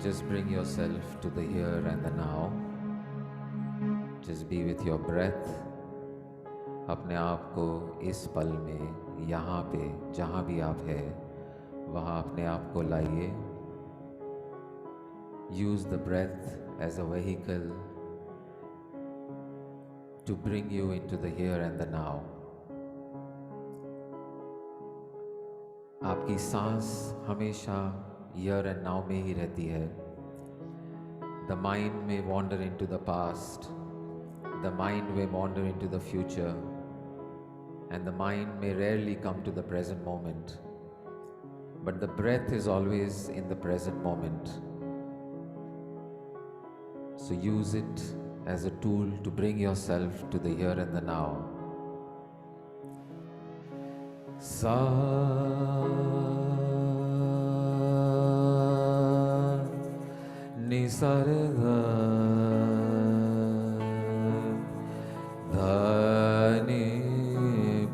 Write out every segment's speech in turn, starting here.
Just bring yourself to the here and the now. Just be with your breath. अपने आप को इस पल में, यहाँ पे, जहाँ भी आप हैं, वहाँ अपने आप को लाइए. Use the breath as a vehicle to bring you into the here and the now. आपकी सांस हमेशा here and now में ही रहती है. The mind may wander into the past, the mind may wander into the future, and the mind may rarely come to the present moment. But the breath is always in the present moment. So use it as a tool to bring yourself to the here and the now. Sa ni sa re ga dha ni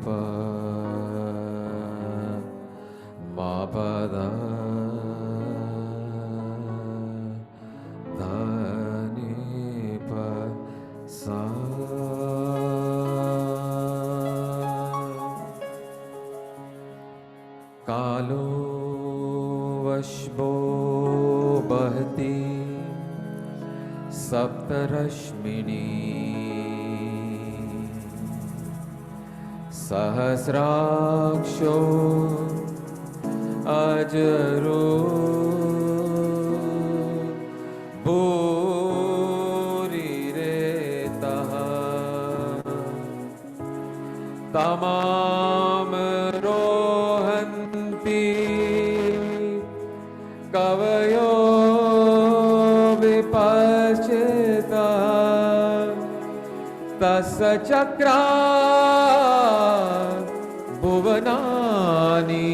pa ma pa da dha ni pa sa. कालो वशबो बहती सप्तरश्मिनी सहस्राक्षो अजरो भूरि रेतः तमाम कवयो विपश्चिता तस्य चक्रा भुवनानि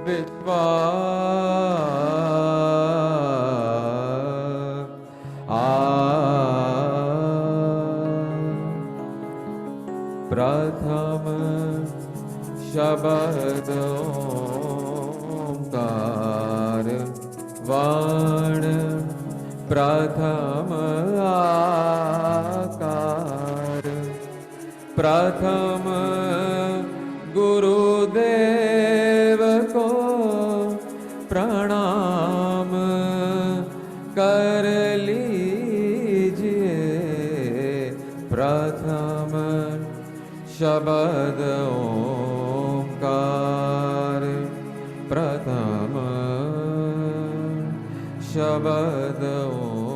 विश्वा प्रथम शब्द ओंकार वाण प्रथम आकार प्रथम गुरुदेव को प्रणाम कर लीजिए. प्रथम शब्द ओंकार प्रथम शब्द ओंकार.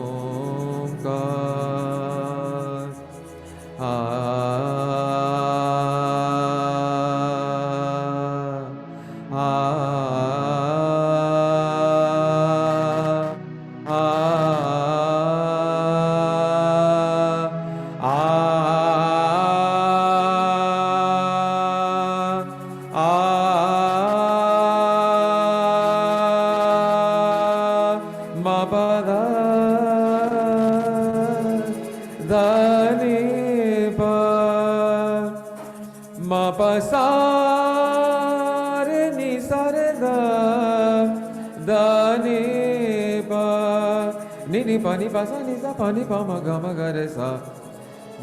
Ni pa ni pa sa ni sa pa ni pa ma ga ma ga re sa.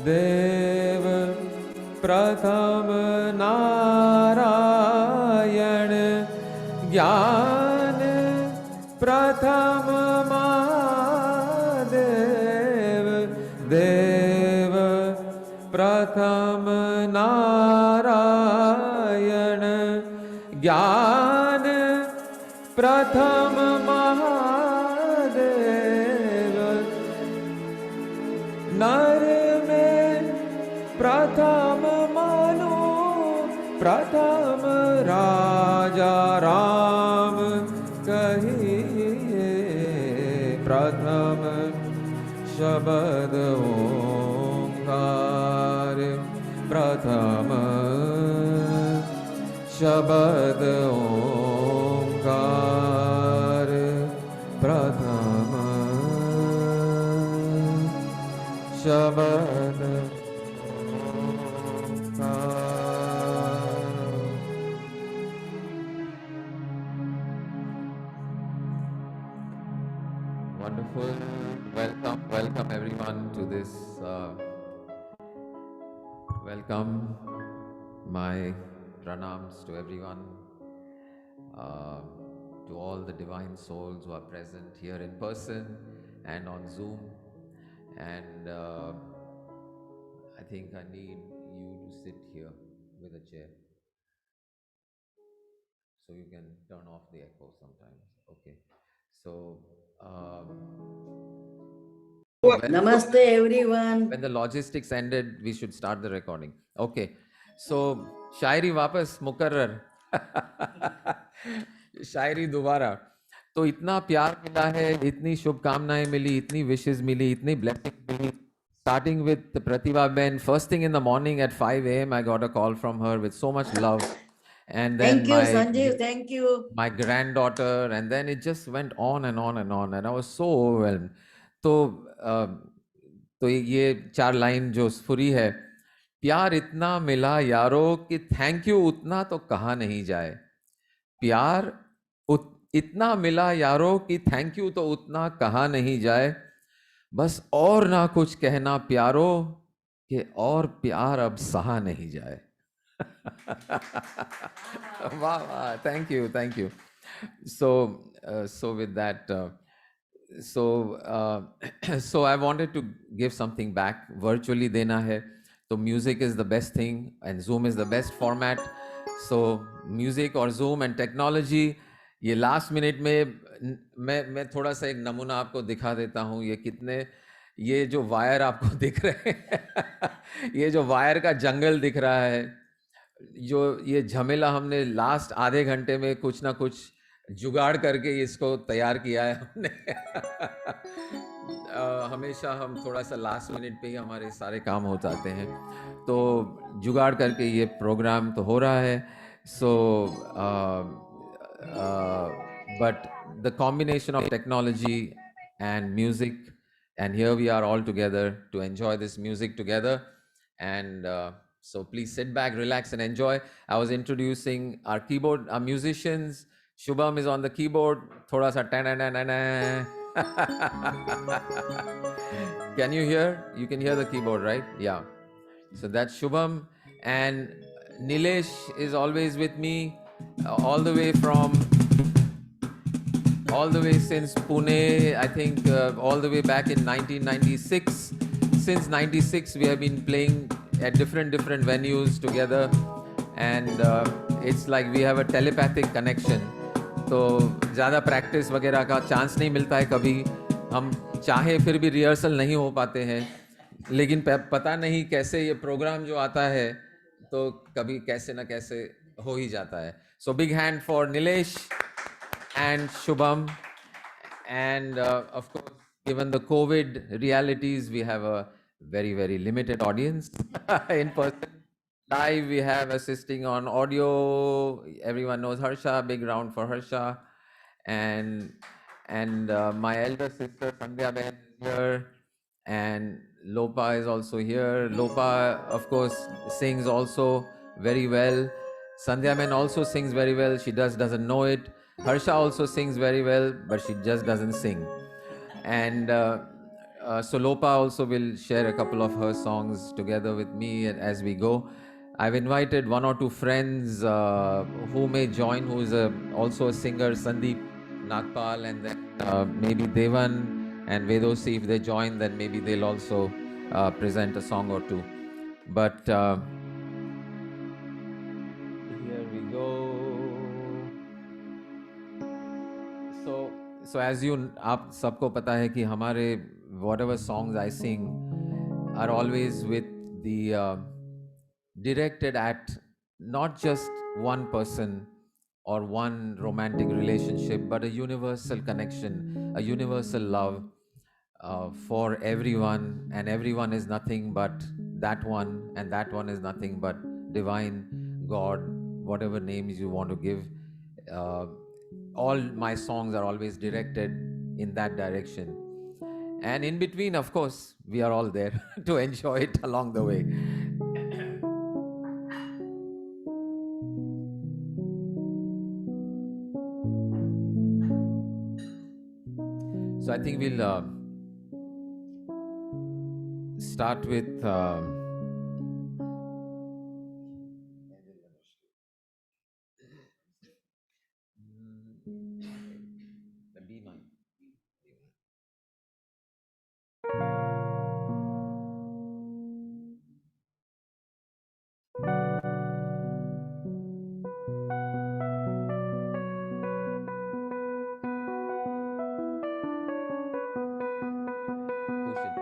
देव प्रथम नारायण ज्ञान प्रथम महादेव. देव प्रथम नारायण ज्ञान प्रथम महादेव. नर में प्रथम मनु प्रथम राजा राम कहिए. प्रथम शब्द ओंकार प्रथम शब्द ओंकार प्रथम शब्द wonderful. Welcome everyone to this. Welcome. My pranams to everyone, uh, to all the divine souls who are present here in person and on Zoom. And I think I need you to sit here with a chair so you can turn off the echo sometimes. Okay. So, Namaste, everyone. when the logistics ended, we should start the recording. Okay. So, शायरी वापस मुकर्रर शायरी दोबारा. तो इतना प्यार मिला है, इतनी शुभकामनाएं मिली, इतनी विशेस मिली, इतनी ब्लेसिंग मिली. Starting with Pratibha Ben, first thing in the morning at 5 a.m., I got a call from her with so much love. And then Thank you, Sanjeev. Thank you. my granddaughter, and then it just went on and on and on, and I was so overwhelmed. तो तो ये 4 line जो स्फुरी है, प्यार इतना मिला यारो कि थैंक यू उतना तो कहा नहीं जाए. प्यार इतना मिला यारो कि थैंक यू तो उतना कहा नहीं जाए. बस और ना कुछ कहना प्यारो कि और प्यार अब सहा नहीं जाए. Wow, wow, thank you, thank you. So with that, so I wanted to give something back. Virtually dena hai. So music is the best thing, and Zoom is the best format. So music or Zoom and technology. ये last minute में मैं थोड़ा सा एक नमूना आपको दिखा देता हूँ. ये कितने, ये जो वायर आपको दिख रहे हैं ये जो वायर का जंगल दिख रहा है, जो ये झमेला हमने लास्ट आधे घंटे में कुछ ना कुछ जुगाड़ करके इसको तैयार किया है हमने. हमेशा हम थोड़ा सा लास्ट मिनट पे ही हमारे सारे काम हो जाते हैं, तो जुगाड़ करके ये प्रोग्राम तो हो रहा है. सो but the combination of technology and music, and here we are all together to enjoy this music together. And so please sit back, relax, and enjoy. I was introducing our keyboard, our musicians. Shubham is on the keyboard. Thoda sa ta-na-na-na-na. Can you hear? You can hear the keyboard, right? Yeah. So that's Shubham. And Nilesh is always with me, all the way since Pune, I think all the way back in 1996. Since 96, we have been playing at different venues together, and it's like we have a telepathic connection. तो ज़्यादा practice वगैरह का chance नहीं मिलता है कभी. हम चाहे फिर भी रिहर्सल नहीं हो पाते हैं, लेकिन पता नहीं कैसे ये प्रोग्राम जो आता है तो कभी कैसे ना कैसे हो ही जाता है. So big hand for Nilesh and Shubham. And of course, given the COVID realities, we have a very limited audience in person. Live, we have assisting on audio. Everyone knows Harsha. Big round for Harsha. And my elder sister Sandhya Ben is here, and Lopa is also here. Lopa, of course, sings also very well. Sandhya Ben also sings very well. She doesn't know it. Harsha also sings very well, but she just doesn't sing. And so Lopa also will share a couple of her songs together with me as we go. I've invited one or two friends who may join, who is also a singer, Sandeep Nagpal, and then maybe Devan and Vedosi. If they join, then maybe they'll also present a song or two. But here we go. So as you, आप सबको पता है कि हमारे whatever songs I sing are always with the directed at not just one person or one romantic relationship, but a universal connection, a universal love for everyone, and everyone is nothing but that one, and that one is nothing but divine God, whatever names you want to give. Uh, all my songs are always directed in that direction. And in between, of course, we are all there to enjoy it along the way. So I think we'll start with the B minor. Who should?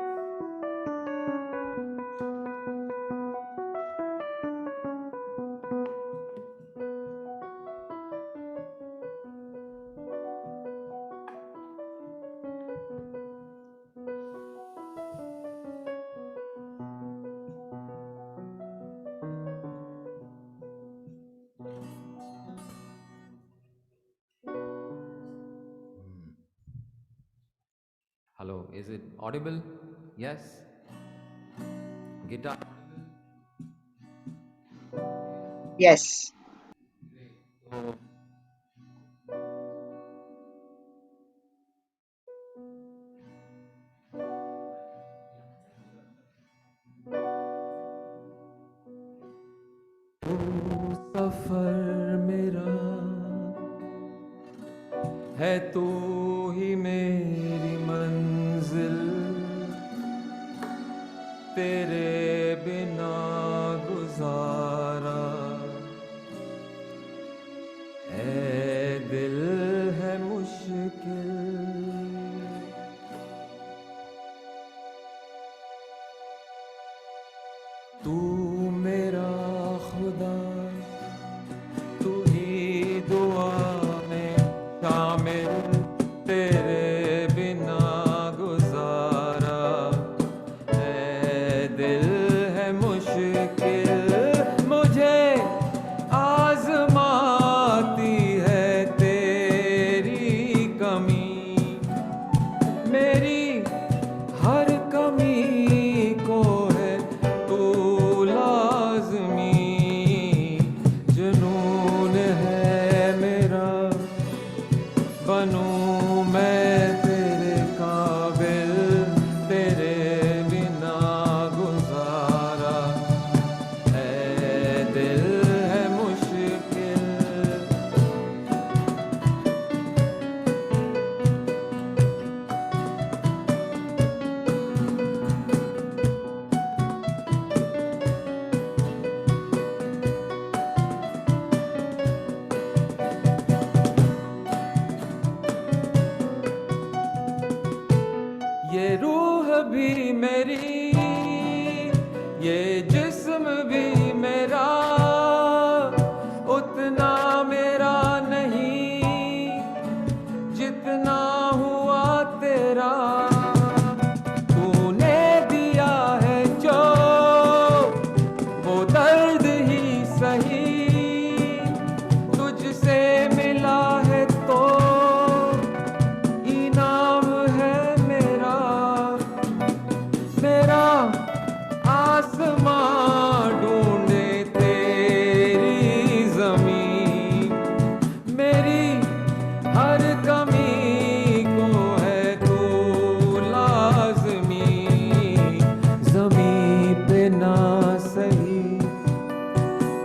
Hello, is it audible? Yes. Guitar. Yes. So, सफर मेरा है तू ही मेरी मंजिल, तेरे बिना गुजारा ऐ दिल है मुश्किल। तू मेरा खुदा, तू ही दुआ में शामिल, तेरे बिना गुजारा है दिल है मुश्किल। मुझे आजमाती है तेरी कमी, मेरी हर कमी को है तू लाज़मी। जुनून है मेरा, बनूं मैं तेरे काबिल, तेरे बिना गुजारा ऐ दिल है मुश्किल। ये रूह भी मेरी, ये जिस्म भी मेरा, उतना मेरा नहीं जितना हुआ तेरा। तूने दिया है जो वो दर्द ही सही, तुझसे मिला है तो इनाम है मेरा। मेरा आसमां ढूंढे तेरी ज़मीं, मेरी हर कमी को है तू लाज़मी। ज़मीं पे ना सही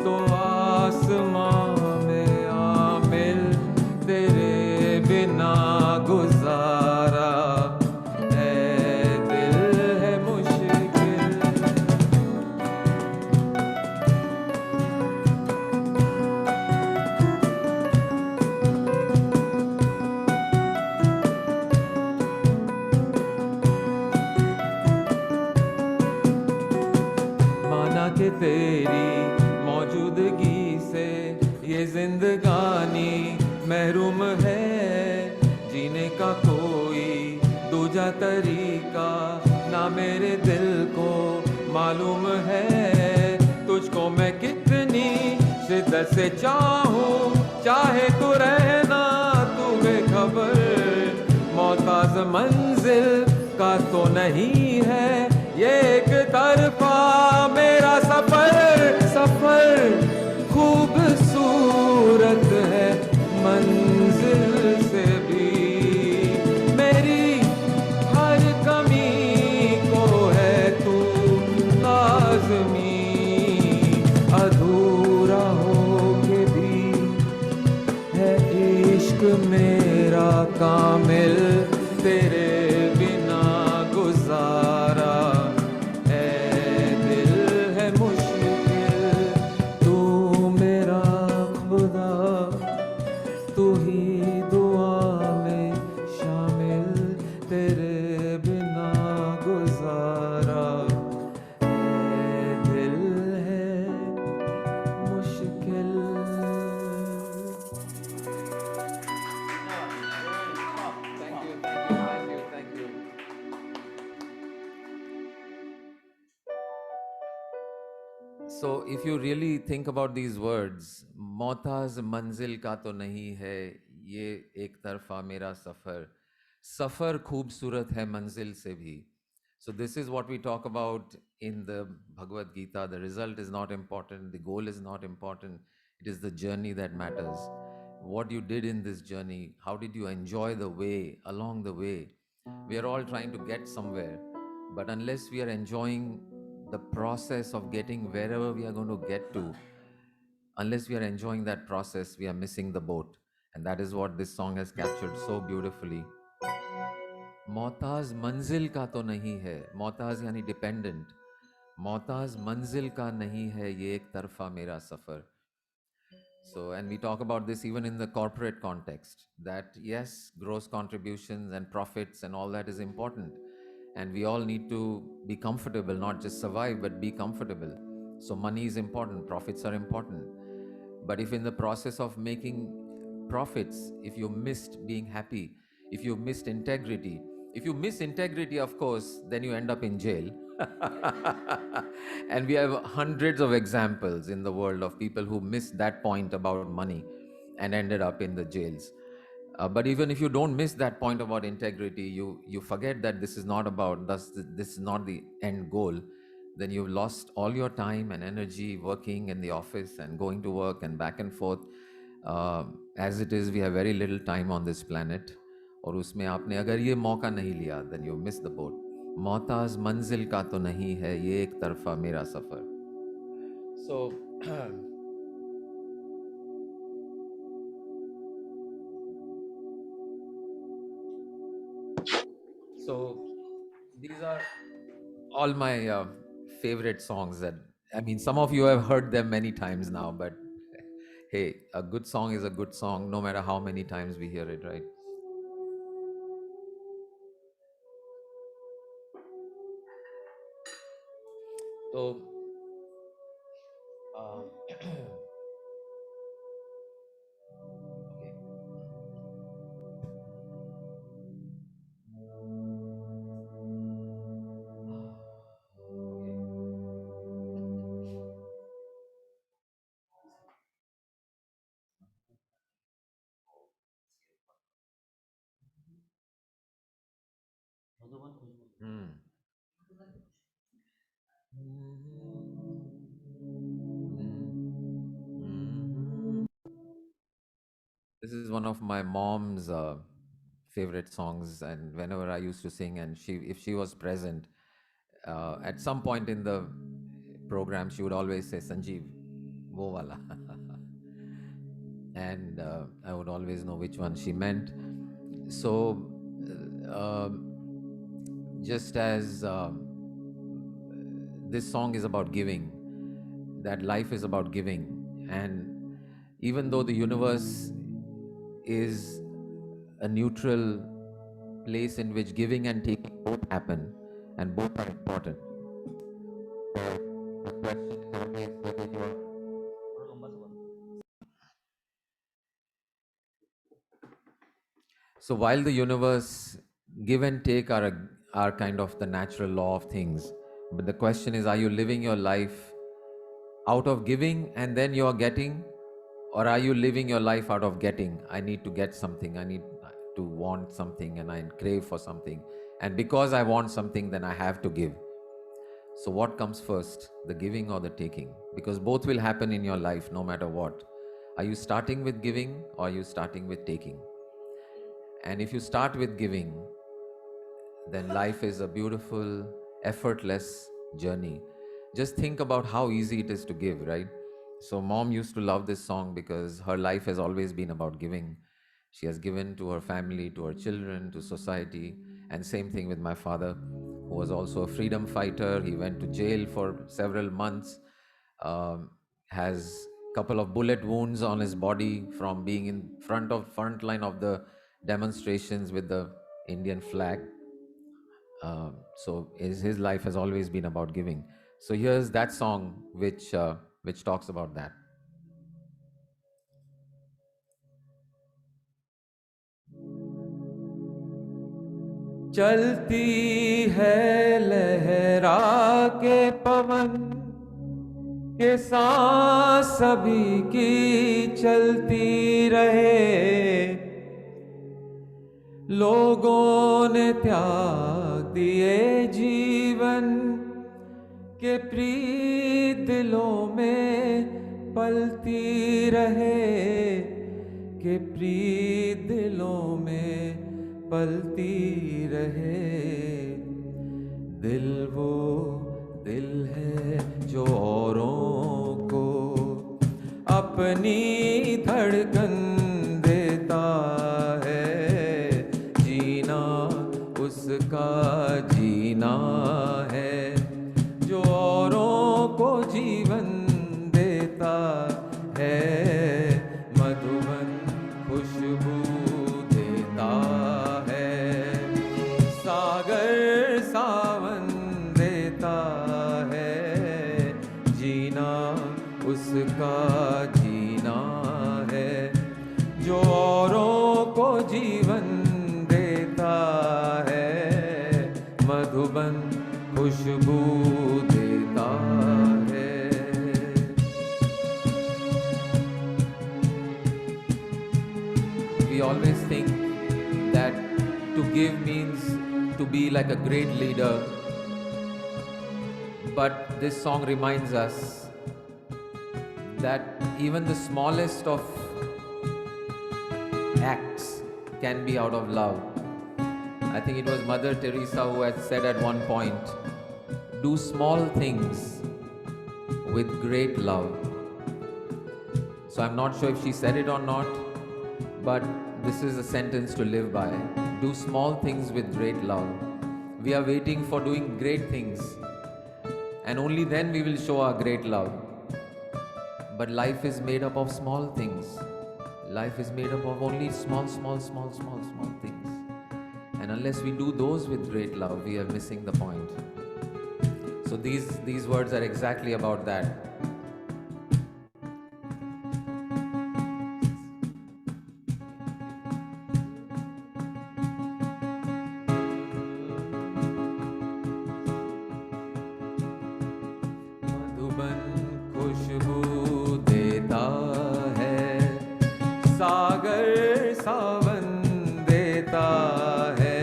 तो आसमां में आमिल, तेरे बिना गुजारा ऐ दिल है मुश्किल। माना कि तेरी मौजूदगी से ये जिंदगानी महरूम है, जीने का कोई दूजा तरीका ना मेरे दिल को मालूम है। तुझको मैं कितनी शिद्दत से चाहूं, चाहे तू रहना तू बेखबर। मोहताज मंजिल का तो नहीं है ये एक तरफा मेरा सफर। सफर खूबसूरत है मंजिल से भी, मेरी So if you really think about these words, मोहताज मंजिल का तो नहीं है ये एक तरफा मेरा सफ़र, सफ़र खूबसूरत है मंजिल से भी. So this is what we talk about in the Bhagavad Gita. The result is not important, the goal is not important, it is the journey that matters. What you did in this journey, how did you enjoy the way, along the way. We are all trying to get somewhere, but unless we are enjoying the process of getting wherever we are going to get to, unless we are enjoying that process, we are missing the boat. And that is what this song has captured so beautifully. मोहताज मंजिल का तो नहीं है, मोहताज यानी dependent, मोहताज मंजिल का नहीं है ये एक तरफा मेरा सफर. So, and we talk about this even in the corporate context, that yes, gross contributions and profits and all that is important, and we all need to be comfortable, not just survive but be comfortable. So money is important, profits are important, but if in the process of making profits, if you missed being happy, if you missed integrity, if you miss integrity, of course, then you end up in jail. And we have hundreds of examples in the world of people who missed that point about money and ended up in the jails. But even if you don't miss that point about integrity, you forget that this is not about this is not the end goal. Then you've lost all your time and energy working in the office and going to work and back and forth. As it is, we have very little time on this planet. और उसमें आपने अगर ये मौका नहीं लिया, then you miss the boat. मोहताज मंजिल का तो नहीं है ये एक तरफा मेरा सफर. So so these are all my favorite songs that, I mean, some of you have heard them many times now, but hey, a good song is a good song no matter how many times we hear it, right? So okay. Hmm. This is one of my mom's favorite songs, and whenever I used to sing, and if she was present, at some point in the program, she would always say, "Sanjeev, wo wala," and I would always know which one she meant. So, just as this song is about giving, that life is about giving, and even though the universe is a neutral place in which giving and taking both happen and both are important. The question is always whether you are. So while the universe, give and take are kind of the natural law of things, but the question is, are you living your life out of giving and then you are getting, or are you living your life out of getting? I need to get something, I need to want something, and I crave for something, and because I want something, then I have to give. So what comes first, the giving or the taking? Because both will happen in your life no matter what. Are you starting with giving or are you starting with taking? And if you start with giving, then life is a beautiful, effortless journey. Just think about how easy it is to give, right? So, mom used to love this song because her life has always been about giving. She has given to her family, to her children, to society, and same thing with my father, who was also a freedom fighter. He went to jail for several months, has couple of bullet wounds on his body from being in front line of the demonstrations with the Indian flag. So his life has always been about giving. So here's that song which talks about that. चलती है लहरा के पवन, के सांस सभी की चलती रहे, लोगों ने त्याग दिए जीवन के प्रीत दिलों में पलती रहे, के प्रीत दिलों में पलती रहे। दिल वो दिल है जो औरों को अपनी धड़कन देता है, जीना उसका जीना है, जो औरों को जीवन देता है। मधुबन खुशबू देता है, सागर सावन देता है, जीना उसका जीना है, जो औरों को जीवन देता है। मधुबन खुशबू देता है। We always think that to give means to be like a great leader, but this song reminds us that even the smallest of acts can be out of love. I think it was Mother Teresa who had said at one point, do small things with great love. So I'm not sure if she said it or not, but this is a sentence to live by. Do small things with great love. We are waiting for doing great things, and only then we will show our great love. But life is made up of small things. Life is made up of only small things. And unless we do those with great love, we are missing the point. So these words are exactly about that. Madhuban खुशबू देता है, सागर सावन देता है,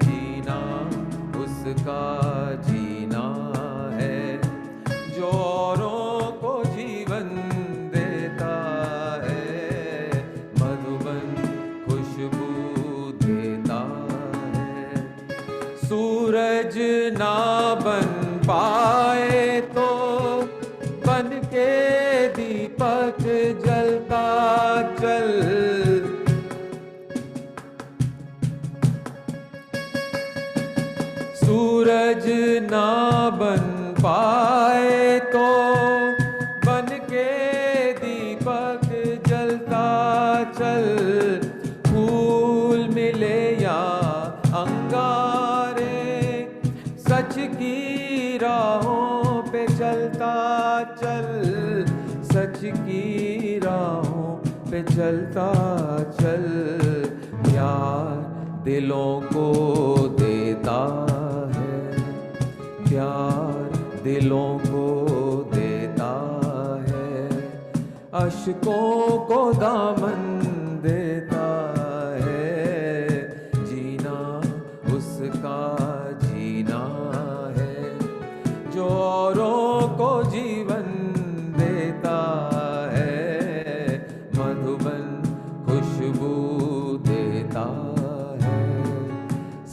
जीना उसका जीना है, जो औरों को जीवन देता है। मधुबन खुशबू देता है। सूरज ना बन पाए तो बन के दीपक जलता चल, सूरज ना बन पाए तो बन के दीपक जलता चल, फूल मिले या अंगारे सच की राहों पे चलता चल, सच की राहों पे चलता चल। प्यार दिलों को देता है, प्यार दिलों को देता है, अश्कों को दामन देता है, जीना उसका जीना है, जो औरों को जीवन देता है। मधुबन खुशबू देता है,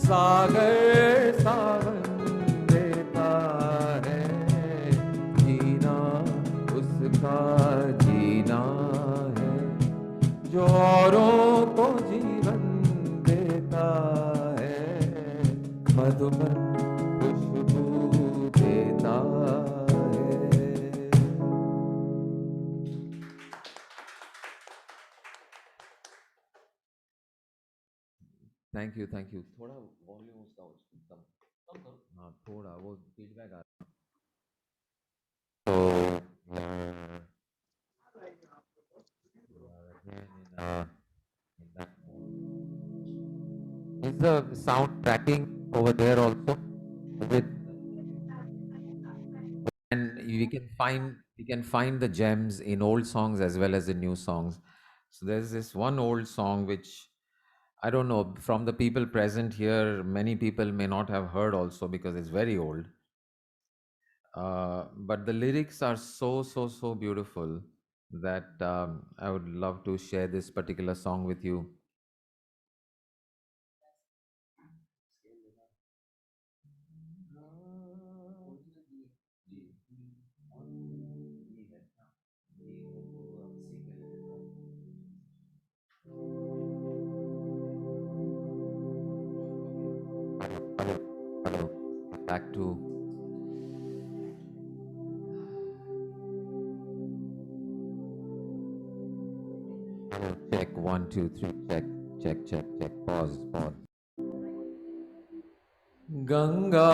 सागर सावन देता है, जीना उसका जीना है, जो औरों को जीवन देता है। मधुबन खुशबू देता है। थैंक यू थोड़ा वॉल्यूम उसका कम कम करो। हाँ थोड़ा वो फीडबैक आ रहा है। Is the sound tracking over there also with and we can find the gems in old songs as well as in new songs. So there's this one old song which I don't know, from the people present here, many people may not have heard also because it's very old. But the lyrics are so beautiful that I would love to share this particular song with you. Hello. Back to check 1 2 3 check. Pause. Ganga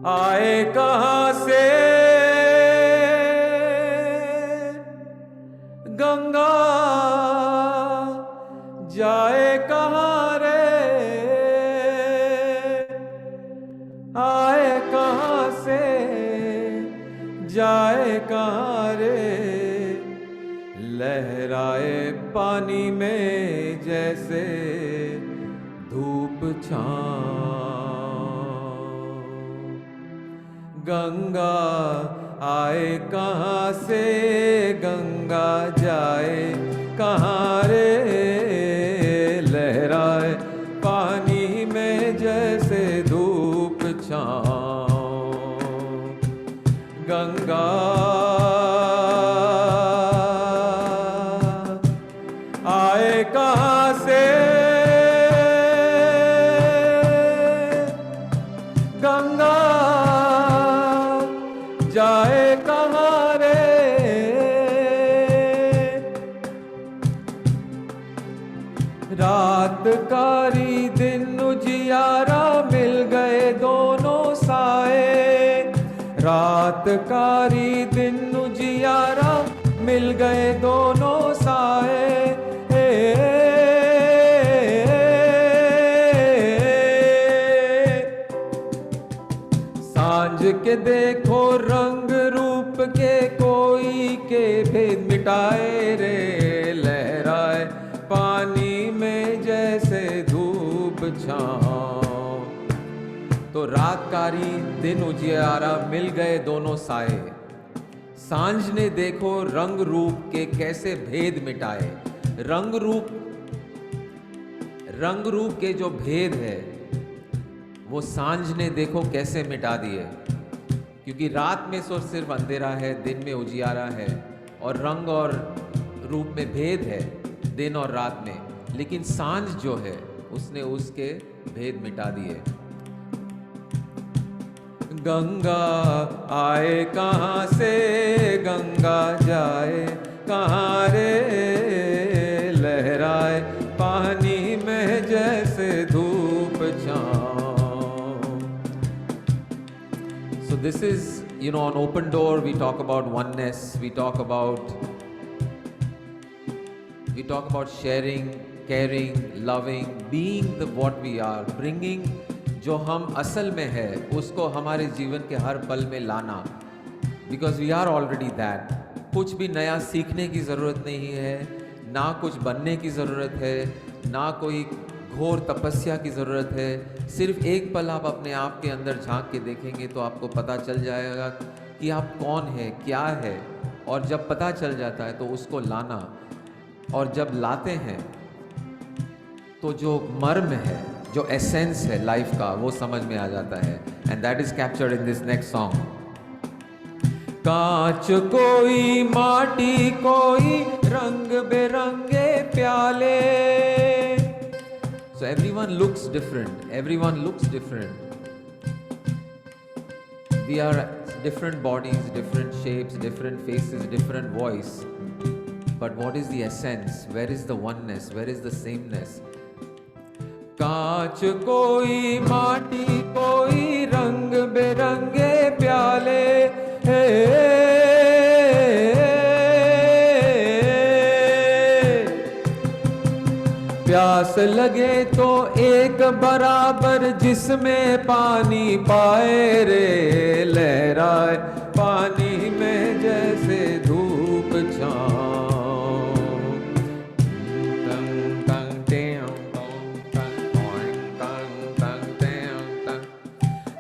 आए कहाँ से, गंगा जाए कहाँ रे, आए कहाँ से जाए कहाँ रे, लहराए पानी में जैसे धूप छाँव। गंगा आए कहाँ से, गंगा जाए कहाँ रे, लहराए पानी में जैसे धूप छाँव। गंगा आए कहाँ से, गंगा जाए कहाँ रे, रात कारी दिन उजियारा मिल गए दोनों साए, रात कारी दिन उजियारा मिल गए दोनों साए। सांझ के देखो रंग रूप के कोई के भेद मिटाए रे, लहराए पानी में जैसे धूप छाँव। तो रातकारी दिन उजियारा मिल गए दोनों साए, सांझ ने देखो रंग रूप के कैसे भेद मिटाए। रंग रूप के जो भेद है वो सांझ ने देखो कैसे मिटा दिए, क्योंकि रात में तो सिर्फ अंधेरा है, दिन में उजियारा है, और रंग और रूप में भेद है दिन और रात में, लेकिन सांझ जो है उसने उसके भेद मिटा दिए। गंगा आए कहाँ से, गंगा जाए कहाँ रे, लहराए पानी में जैसे धूप छाँव। So this is, on Open Door we talk about oneness, we talk about sharing, caring, loving, being what we are, bringing जो हम असल में है उसको हमारे जीवन के हर पल में लाना, because we are already that। कुछ भी नया सीखने की ज़रूरत नहीं है, ना कुछ बनने की ज़रूरत है, ना कोई घोर तपस्या की ज़रूरत है। सिर्फ एक पल आप अपने आप के अंदर झांक के देखेंगे तो आपको पता चल जाएगा कि आप कौन है, क्या है, और जब पता चल जाता है तो उसको लाना, और जब लाते हैं तो जो मर्म है, जो एसेंस है लाइफ का, वो समझ में आ जाता है। And that is captured in this next song. कांच कोई माटी कोई रंग बेरंगे प्याले। So everyone looks different, we are different bodies, different shapes, different faces, different voice, but what is the essence? Where is the oneness? Where is the sameness? कांच कोई माटी कोई रंग बेरंगे प्याले, प्यास लगे तो एक बराबर जिसमें पानी पाए रे, लहराए पानी में जैसे धूप छाँव। टंग टंग टें टंग टंग टंग टंग टंग टंग।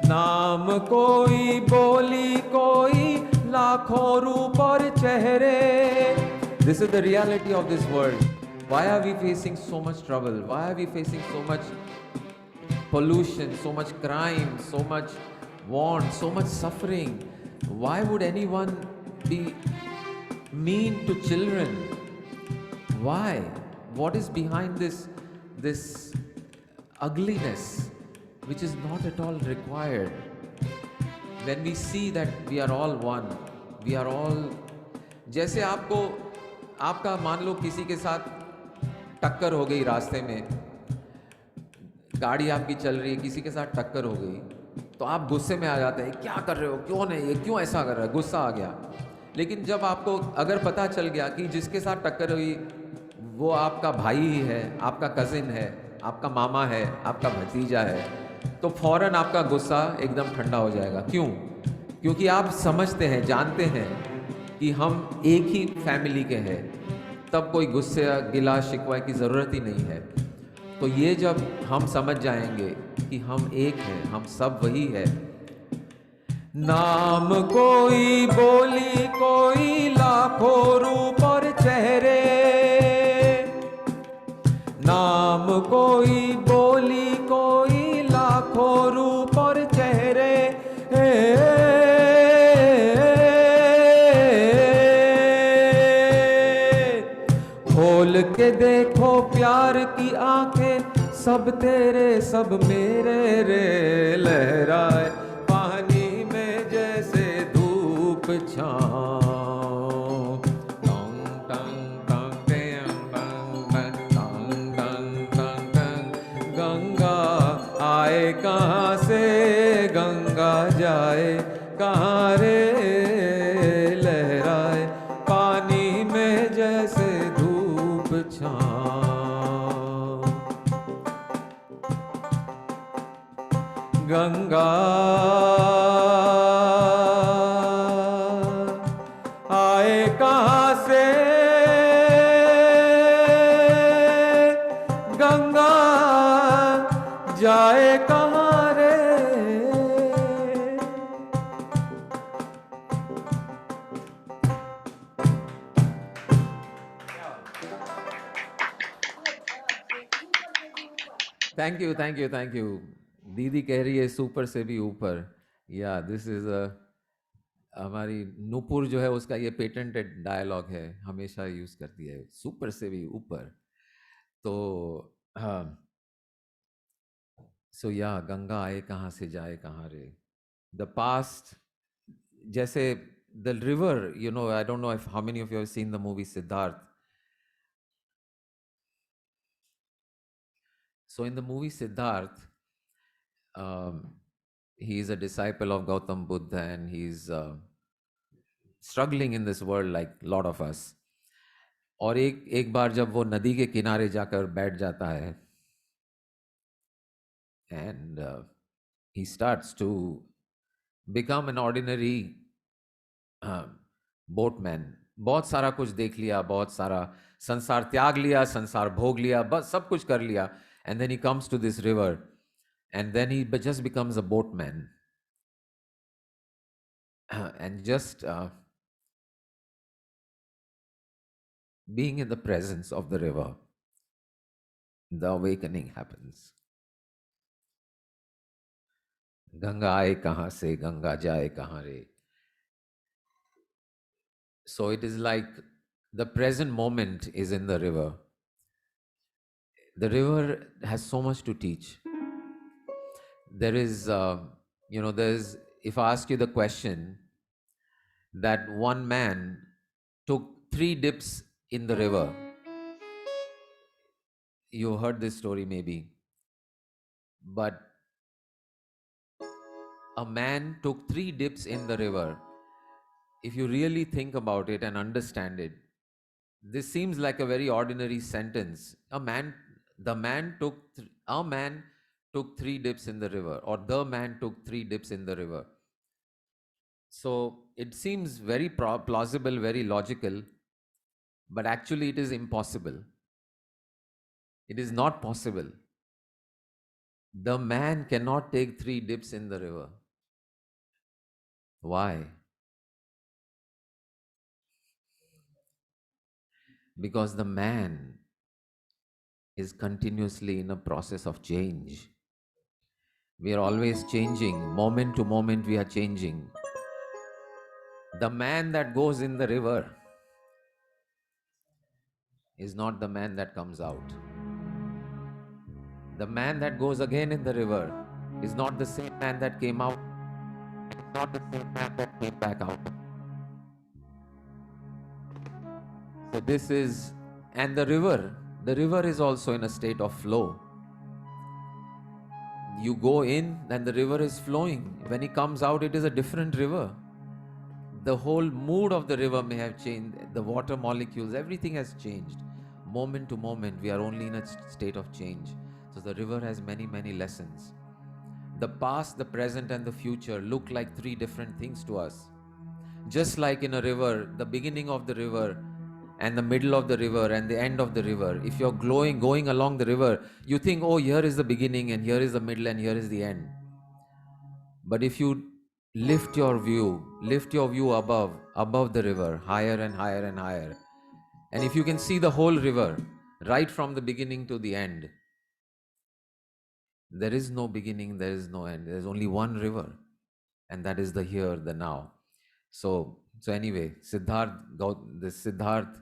नाम कोई, बोली कोई, लाखों रूप और चेहरे। This is the reality of this world. Why are we facing so much trouble? Why are we facing so much pollution, so much crime, so much want, so much suffering? Why would anyone be mean to children? Why? What is behind this ugliness, which is not at all required? When we see that we are all one, we are all, जैसे आपका मान लो किसी के साथ टक्कर हो गई रास्ते में, गाड़ी आपकी चल रही है, किसी के साथ टक्कर हो गई, तो आप गुस्से में आ जाते हैं, क्या कर रहे हो, क्यों नहीं, ये क्यों ऐसा कर रहा है, गुस्सा आ गया। लेकिन जब आपको अगर पता चल गया कि जिसके साथ टक्कर हुई वो आपका भाई ही है, आपका कजिन है, आपका मामा है, आपका भतीजा है, तो फौरन आपका गुस्सा एकदम ठंडा हो जाएगा। क्यों? क्योंकि आप समझते हैं, जानते हैं कि हम एक ही फैमिली के हैं, तब कोई गुस्से गिला शिकवा की ज़रूरत ही नहीं है। तो ये जब हम समझ जाएंगे कि हम एक हैं, हम सब वही है। नाम कोई, बोली कोई, लाखों रूप और चेहरे। नाम कोई, बोली कोई, लाखों रूप और चेहरे। खोल के देखो प्यार की आंखें, सब तेरे सब मेरे रे, लहराए पानी में जैसे धूप छाँव। टंग टंग टंग टंग टंग टंग टंग टंग टंग। गंगा आए कहाँ से, गंगा जाए कहाँ रे, लहराए पानी में जैसे धूप छाँव। गंगा आए कहाँ से, गंगा जाए कहाँ रे। Thank you thank you thank you. दीदी कह रही है सुपर से भी ऊपर। या दिस इज हमारी नूपुर जो है उसका ये पेटेंटेड डायलॉग है, हमेशा यूज करती है, सुपर से भी ऊपर। तो हाँ, सो या गंगा आए कहाँ से जाए कहाँ रे। द पास्ट, जैसे the river, you know, I don't know if how many of you have seen the movie Siddharth. So in the movie Siddharth, he is a disciple of Gautam Buddha and he's struggling in this world like a lot of us. और एक बार जब वो नदी के किनारे जाकर बैठ जाता है and he starts to become an ordinary boatman. बहुत सारा कुछ देख लिया, बहुत सारा संसार त्याग लिया, संसार भोग लिया, बस सब कुछ कर लिया। And then he comes to this river and then he just becomes a boatman and just being in the presence of the river, the awakening happens. Ganga aaye kahan se, Ganga jaye kahan re. So it is like the present moment is in the river. The river has so much to teach. There is, if I ask you the question that one man took 3 dips in the river. You heard this story maybe. But a man took 3 dips in the river. If you really think about it and understand it, this seems like a very ordinary sentence. A man took 3 dips in the river, or the man took 3 dips in the river. So it seems very plausible, very logical, but actually it is impossible. It is not possible. The man cannot take 3 dips in the river. Why? Because the man is continuously in a process of change. We are always changing. Moment to moment, we are changing. The man that goes in the river is not the man that comes out. The man that goes again in the river is not the same man that came out, not the same man that came back out. So this is, and the river is also in a state of flow. You go in and the river is flowing. When he comes out, it is a different river. The whole mood of the river may have changed. The water molecules, everything has changed. Moment to moment, we are only in a state of change. So the river has many, many lessons. The past, the present, and the future look like 3 different things to us. Just like in a river, the beginning of the river and the middle of the river and the end of the river. If you're going along the river, you think, oh, here is the beginning and here is the middle and here is the end. But if you lift your view above the river, higher and higher and higher, and if you can see the whole river right from the beginning to the end, there is no beginning, there is no end. There's only one river, and that is the here, the now. So anyway, Siddharth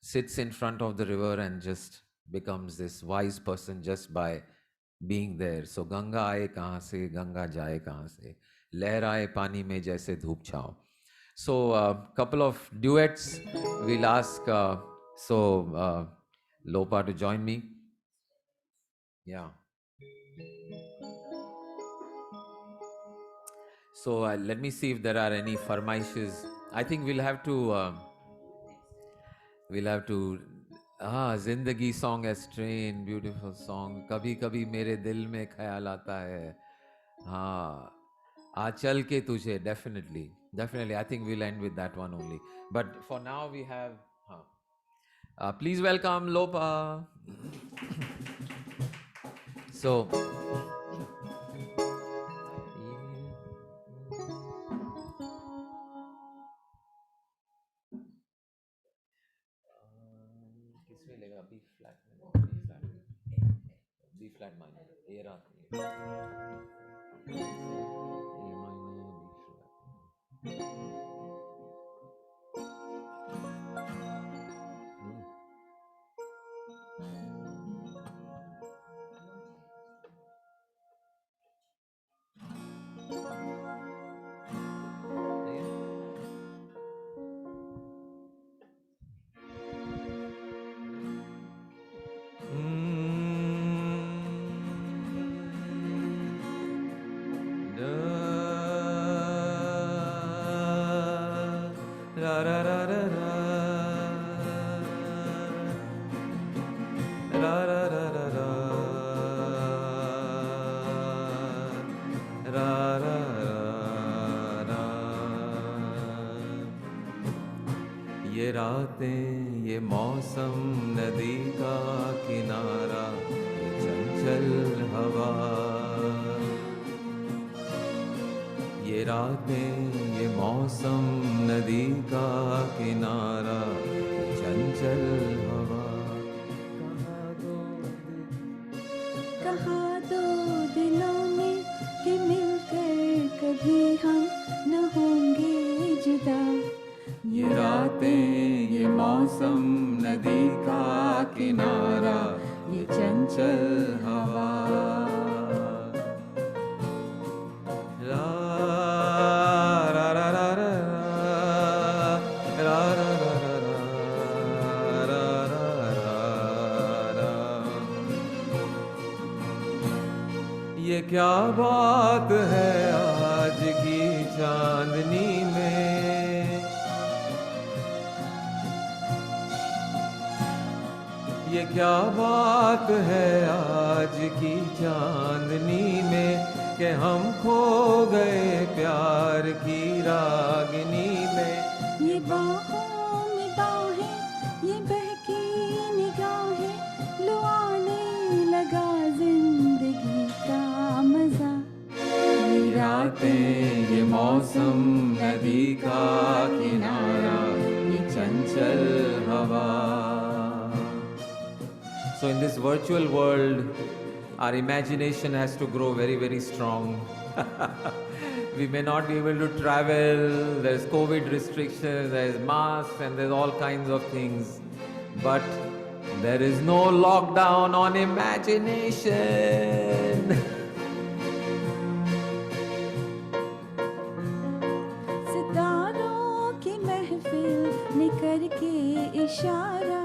sits in front of the river and just becomes this wise person just by being there. So Ganga aaye kahan se, Ganga jaye kahan se, lehraye pani mein jaise dhoop chhao. So couple of duets we'll ask Lopa to join me. Yeah. So let me see if there are any farmaishes. I think we'll have to Zindagi song has train, beautiful song. Kabhi kabhi mere dil mein khayal aata hai. हाँ, आचल के तुझे, definitely. I think we'll end with that one only. But for now we have, please welcome Lopa. So, किसमें लेगा? B flat minor, A minor, B flat. ये रातें, ये मौसम, नदी का किनारा, ये चंचल हवा। ये रातें, ये मौसम, नदी का किनारा, ये चंचल हवा। कहा दो दिलों में कि मिलकर कभी हम न होंगे जुदा। ये रातें, ये मौसम, नदी का किनारा, ये चंचल हवा। रा रा रा रा रा रा रा रा रा रा। ये क्या बात है आज की चांदनी में, ये क्या बात है आज की चांदनी में कि हम खो गए प्यार की रागनी में। ये बाहों में बाहें, ये बहकी निगाहें, लो आने लगा जिंदगी का मजा। ये रातें, ये मौसम, नदी का किनारा, ये चंचल हवा। So in this virtual world, our imagination has to grow very, very strong. We may not be able to travel, there's COVID restrictions, there's masks, and there's all kinds of things. But there is no lockdown on imagination. सितारों की महफिल ने करके इशारा,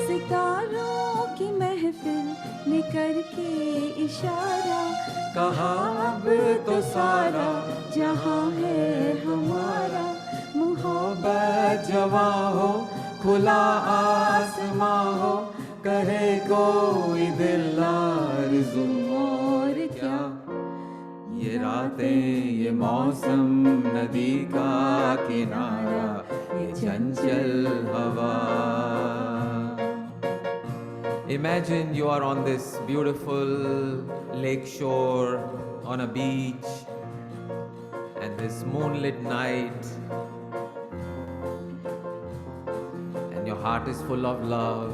सितारों की महफिल ने करके इशारा, कहा अब तो सारा जहाँ है हमारा। मोहब्बत जवां हो, खुला आसमां हो, कहे कोई दिल आरज़ू और क्या, ये रातें, ये मौसम, नदी का किनारा, ये चंचल हवा। Imagine you are on this beautiful lake shore on a beach and this moonlit night and your heart is full of love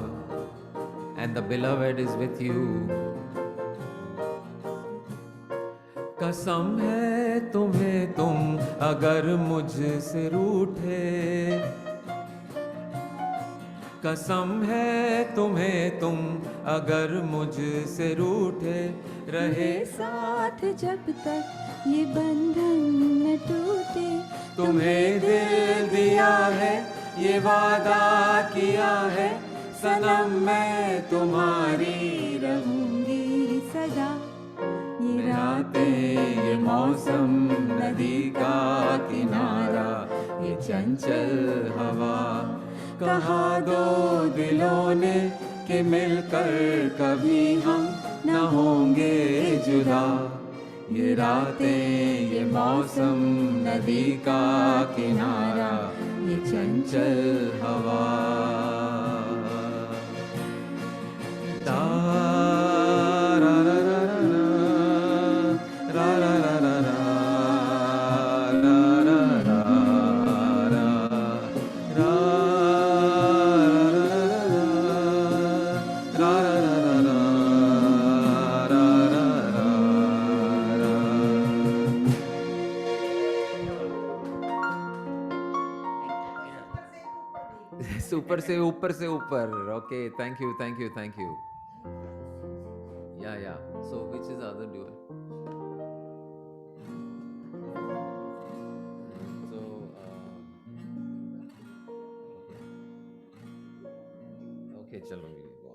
and the beloved is with you. कसम है तुम्हें तुम अगर मुझसे रूठे, कसम है तुम्हें तुम अगर मुझसे रूठे, रहे साथ जब तक ये बंधन न टूटे। तुम्हें दिल दिया है, ये वादा किया है, सनम मैं तुम्हारी रहूंगी सदा। ये रातें, ये मौसम, नदी का किनारा, ये चंचल हवा। कहा दो दिलों ने कि मिलकर कभी हम न होंगे जुदा। ये रातें, ये मौसम, नदी का किनारा, ये चंचल हवा। ऊपर से ऊपर। Okay, thank you. Yeah. So which is the other dual? So okay, chalo, we'll go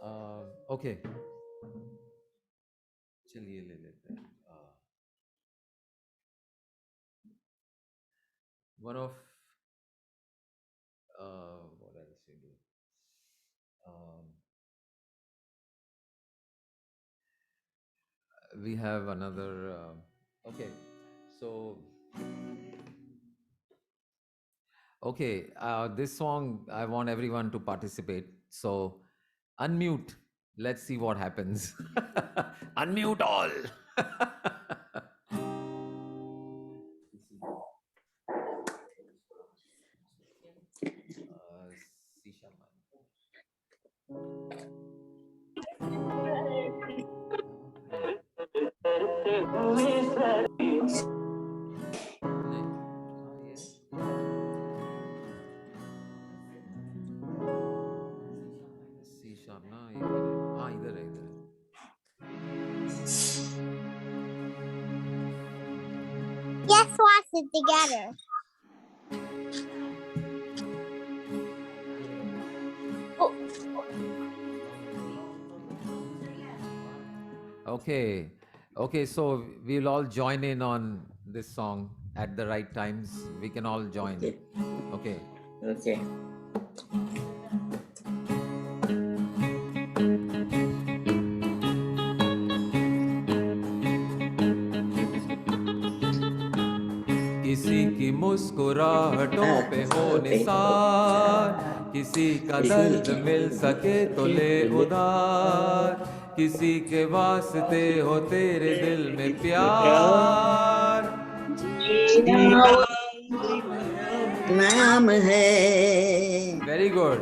on. Okay, चलिए ले लेते हैं। One of what else we do? We have another. Okay, so okay, this song I want everyone to participate. So unmute. Let's see what happens. Unmute all. इधर है। Let's watch it together. Okay, so we'll all join in on this song at the right times. We can all join. Okay. Okay. Okay. किसी की मुस्कुराहटों पे हो निसार, किसी का दर्द मिल सके तो ले उधार, किसी के वास्ते हो तेरे दिल में प्यार। नाम है। Very good.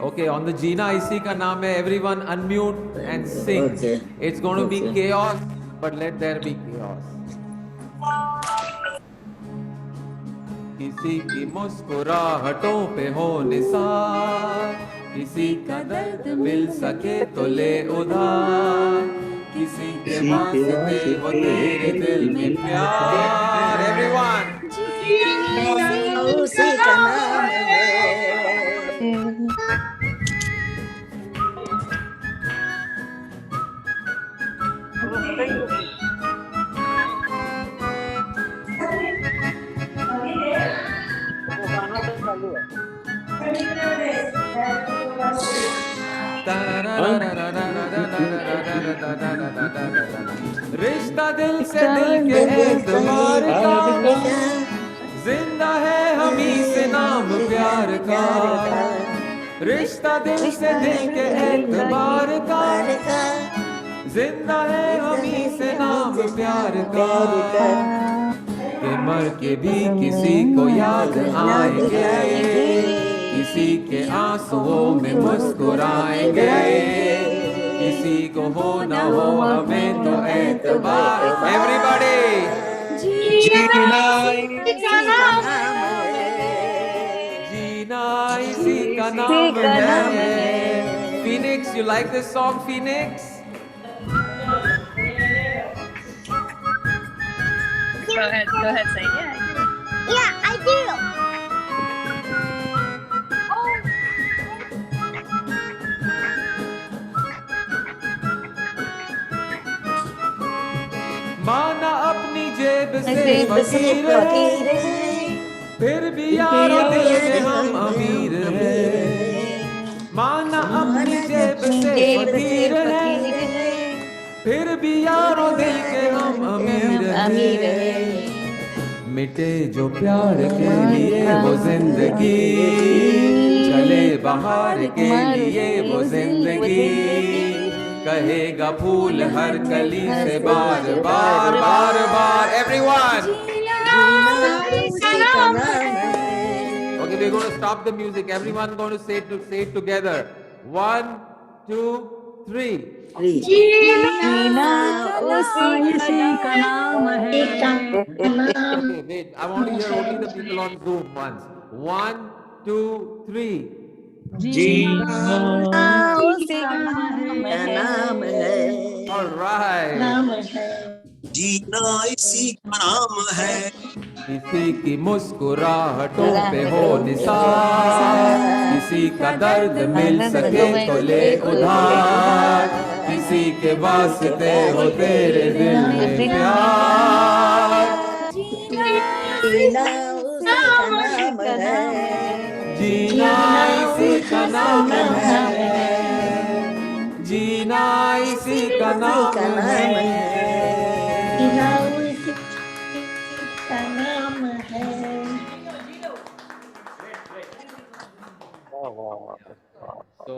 Okay, on the Jeena इसी का नाम है. Everyone unmute and sing. Okay. It's going to be Okay. chaos, but let there be chaos. किसी की मुस्कुराहटों पे हो निसार, किसी का दर्द मिल सके तो ले उधार, किसी के वास्ते हो तेरे दिल में प्यार। Everyone. उसी का नाम है। रिश्ता दिल से दिल के एतबार का, जिंदा है हमी से नाम प्यार का। रिश्ता दिल से दिल के एतबार का, जिंदा है हमी से नाम प्यार का। कि मर के भी किसी को याद आएंगे, किसी के आंसुओं में मुस्कुराएंगे, किसी को हो न हो हमें तो एतबार। एवरीबॉडी। जीना इसी का नाम है। Phoenix, you like this song, Phoenix? Go ahead, say yeah. Yeah, I do. माना अपनी जेब से फकीर है, फिर भी यारों दिल में हम अमीर हैं। माना अपनी जेब से फकीर है, फिर भी यारों दिल के हम अमीर हैं। मिटे जो प्यार के लिए वो जिंदगी, चले बाहर के लिए वो जिंदगी, कहेगा फूल हर कली से बार बार बार बार। Everyone. Okay, we're going to stop the music. Everyone going to say it together. 1, 2, 3. जीना उसी का नाम है। Okay, wait. I want to hear only the people on Zoom once. 1, 2, 3. जीना उसी का नाम है। All right. नाम है। जीना इसी का नाम है। किसी की मुस्कुराहटों पे हो निसार, किसी का दर्द मिल सके तो ले उधार, किसी के वास्ते हो तेरे दिल में प्यार। जीना उसी का नाम है। जीना इसी का नाम है, जीना इसी का नाम है। जीना उसी का नाम है। So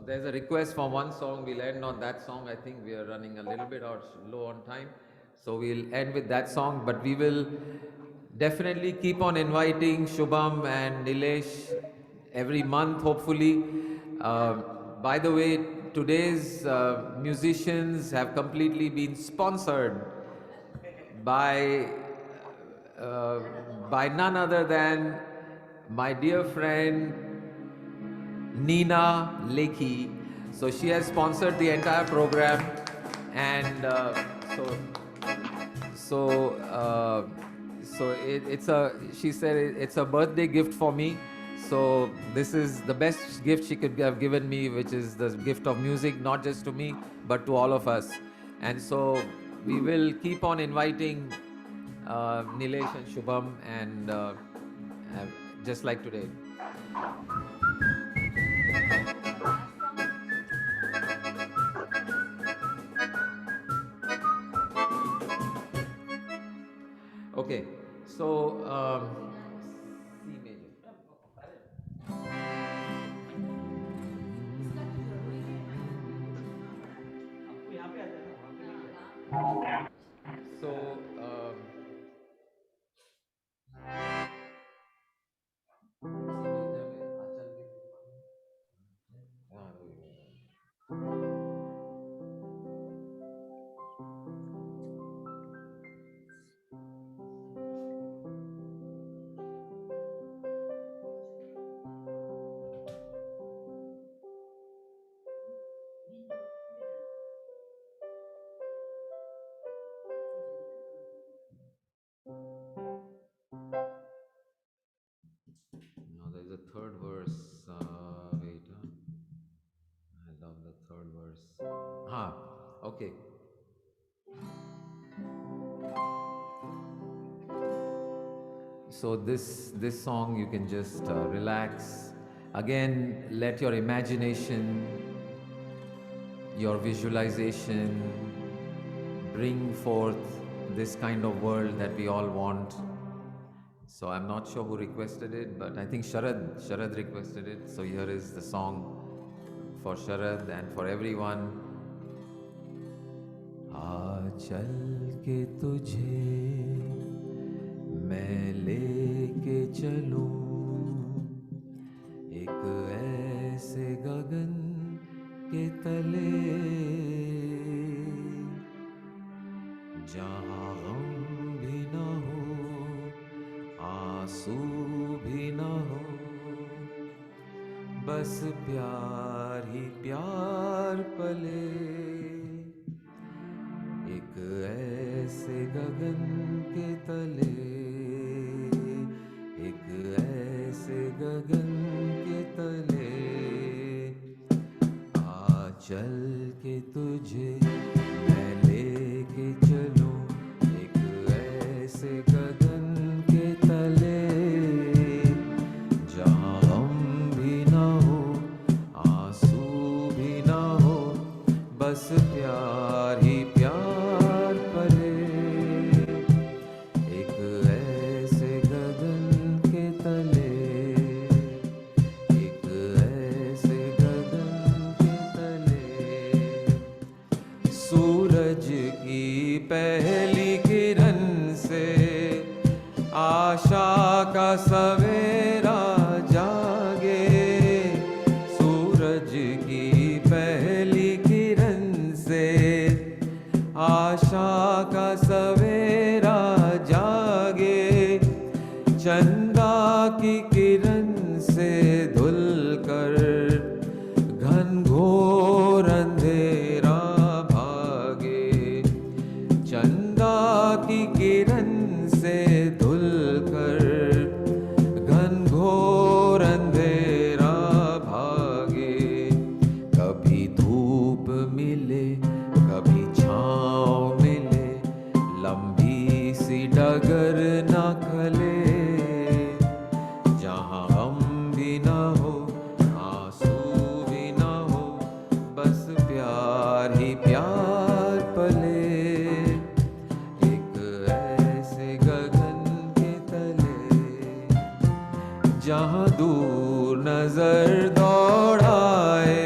there's a request for one song. We'll end on that song. I think we are running a little bit low on time, so we'll end with that song. But we will definitely keep on inviting Shubham and Nilesh every month, hopefully. By the way, today's musicians have completely been sponsored by none other than my dear friend Nina Lekhi. So she has sponsored the entire program, and she said it's a birthday gift for me. So this is the best gift she could have given me, which is the gift of music, not just to me, but to all of us. And so we will keep on inviting Nilesh and Shubham and just like today. Okay, so C major. So now there's a third verse. Wait, I love the third verse. Okay. So this song you can just relax. Again, let your imagination, your visualization bring forth this kind of world that we all want. So I'm not sure who requested it, but I think Sharad requested it. So here is the song for Sharad and for everyone. चल के तुझे मैं लेके चलूं एक ऐसे गगन के तले जहाँ गम भी न हो आंसू भी न हो बस प्यार ही प्यार पले एक ऐसे गगन के तले एक ऐसे गगन के तले आ चल के तुझे मैं लेके चलूं एक ऐसे गगन के तले जहाँ गम भी ना हो आंसू भी ना हो बस प्यार ही प्यार पले एक ऐसे गगन के तले एक ऐसे गगन के तले सूरज की पहली किरण से आशा का सवेरा जागे सूरज की पहली किरण से आशा का सवेरा जागे चंदा की किरण से धुलकर घनघोर अंधेरा भागे चंदा की किरण से धुलकर घनघोर अंधेरा भागे कभी धूप मिले कभी छाँव मिले लंबी सी डगर न खले जहाँ गम भी न हो आंसू भी न हो बस प्यार ही प्यार पले एक ऐसे गगन के तले जहाँ दूर नजर दौड़ाए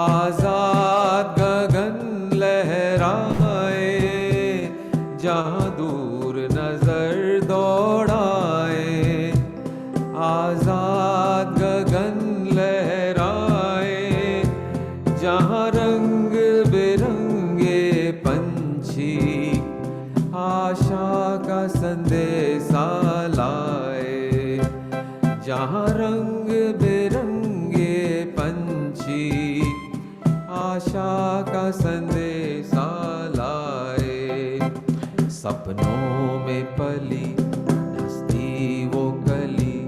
आजाद गगन लहराए जहाँ दूर नजर दौड़ाए आजाद गगन लहराए जहाँ रंग बिरंगे पंछी आशा का संदेशा लाए जहाँ रंग बिरंगे पंछी आशा का संदेशा लाए सपनों में पली हंसती वो गली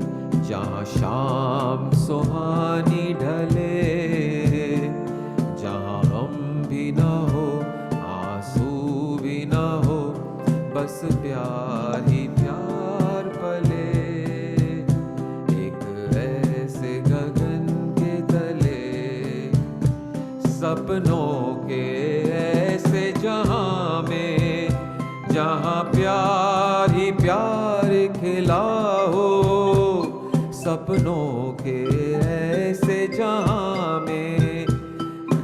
जहाँ शाम सुहानी ढले जहाँ गम भी न हो आंसू सपनों के ऐसे जहां में जहां प्यार ही प्यार खिला हो, सपनों के ऐसे जहां में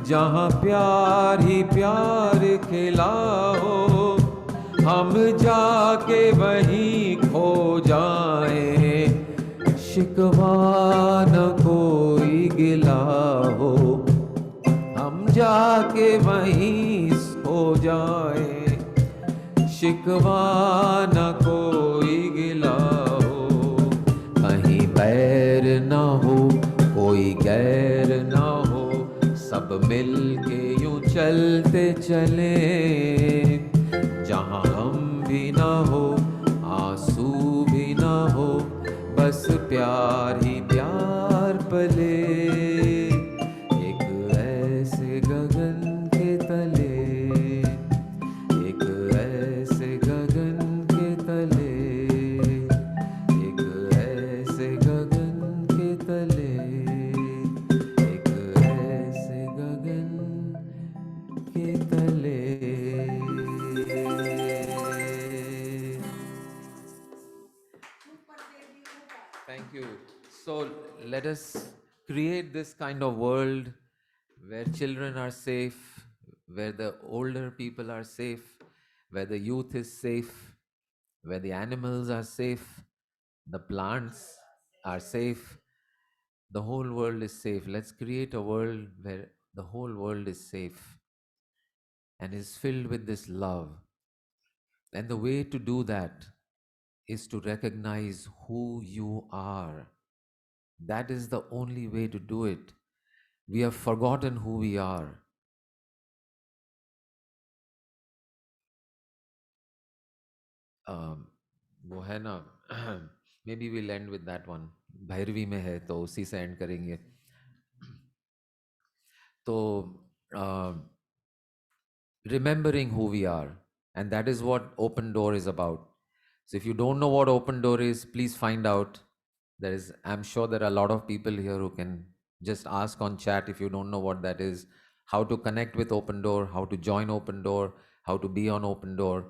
जहां प्यार ही प्यार खिला हो, हम जाके वहीं खो जाएं, शिकवा न कोई गिला हो, हम जाके वहीं सो जाएं, शिकवा न कोई गिला हो, कहीं बैर न हो कोई गैर न हो, सब मिल के यूं चलते चले, जहां हम भी न हो आंसू भी न हो, बस प्यार ही प्यार पले, एक ऐसे गगन के तले, एक ऐसे गगन के तले, एक ऐसे गगन के तले, एक ऐसे गगन के तले. Thank you. So let us create this kind of world where children are safe, where the older people are safe, where the youth is safe, where the animals are safe, the plants are safe, the whole world is safe. Let's create a world where the whole world is safe and is filled with this love. And the way to do that is to recognize who you are. That is the only way to do it. We have forgotten who we are. वो है ना, maybe we'll end with that one. Bhairavi में है तो उसी से end करेंगे. तो remembering who we are, and that is what Open Door is about. So if you don't know what Open Door is, please find out. I'm sure there are a lot of people here who can just ask on chat if you don't know what that is, how to connect with Open Door, how to join Open Door, how to be on Open Door.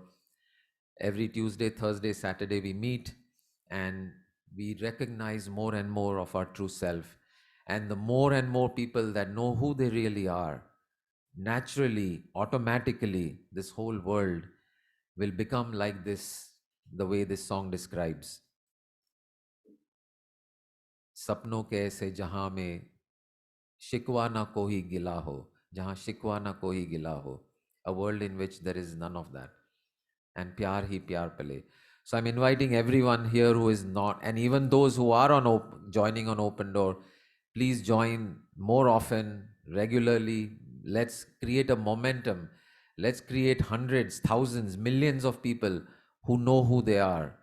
Every Tuesday, Thursday, Saturday we meet and we recognize more and more of our true self. And the more and more people that know who they really are, naturally, automatically, this whole world will become like this, the way this song describes. सपनों के ऐसे जहां में शिकवा ना कोई गिला हो, जहां शिकवा ना कोई गिला हो, a world in which there is none of that, and प्यार ही प्यार पले. So I'm inviting everyone here who is not, and even those who are joining on Open Door, please join more often, regularly. Let's create a momentum. Let's create hundreds, thousands, millions of people who know who they are.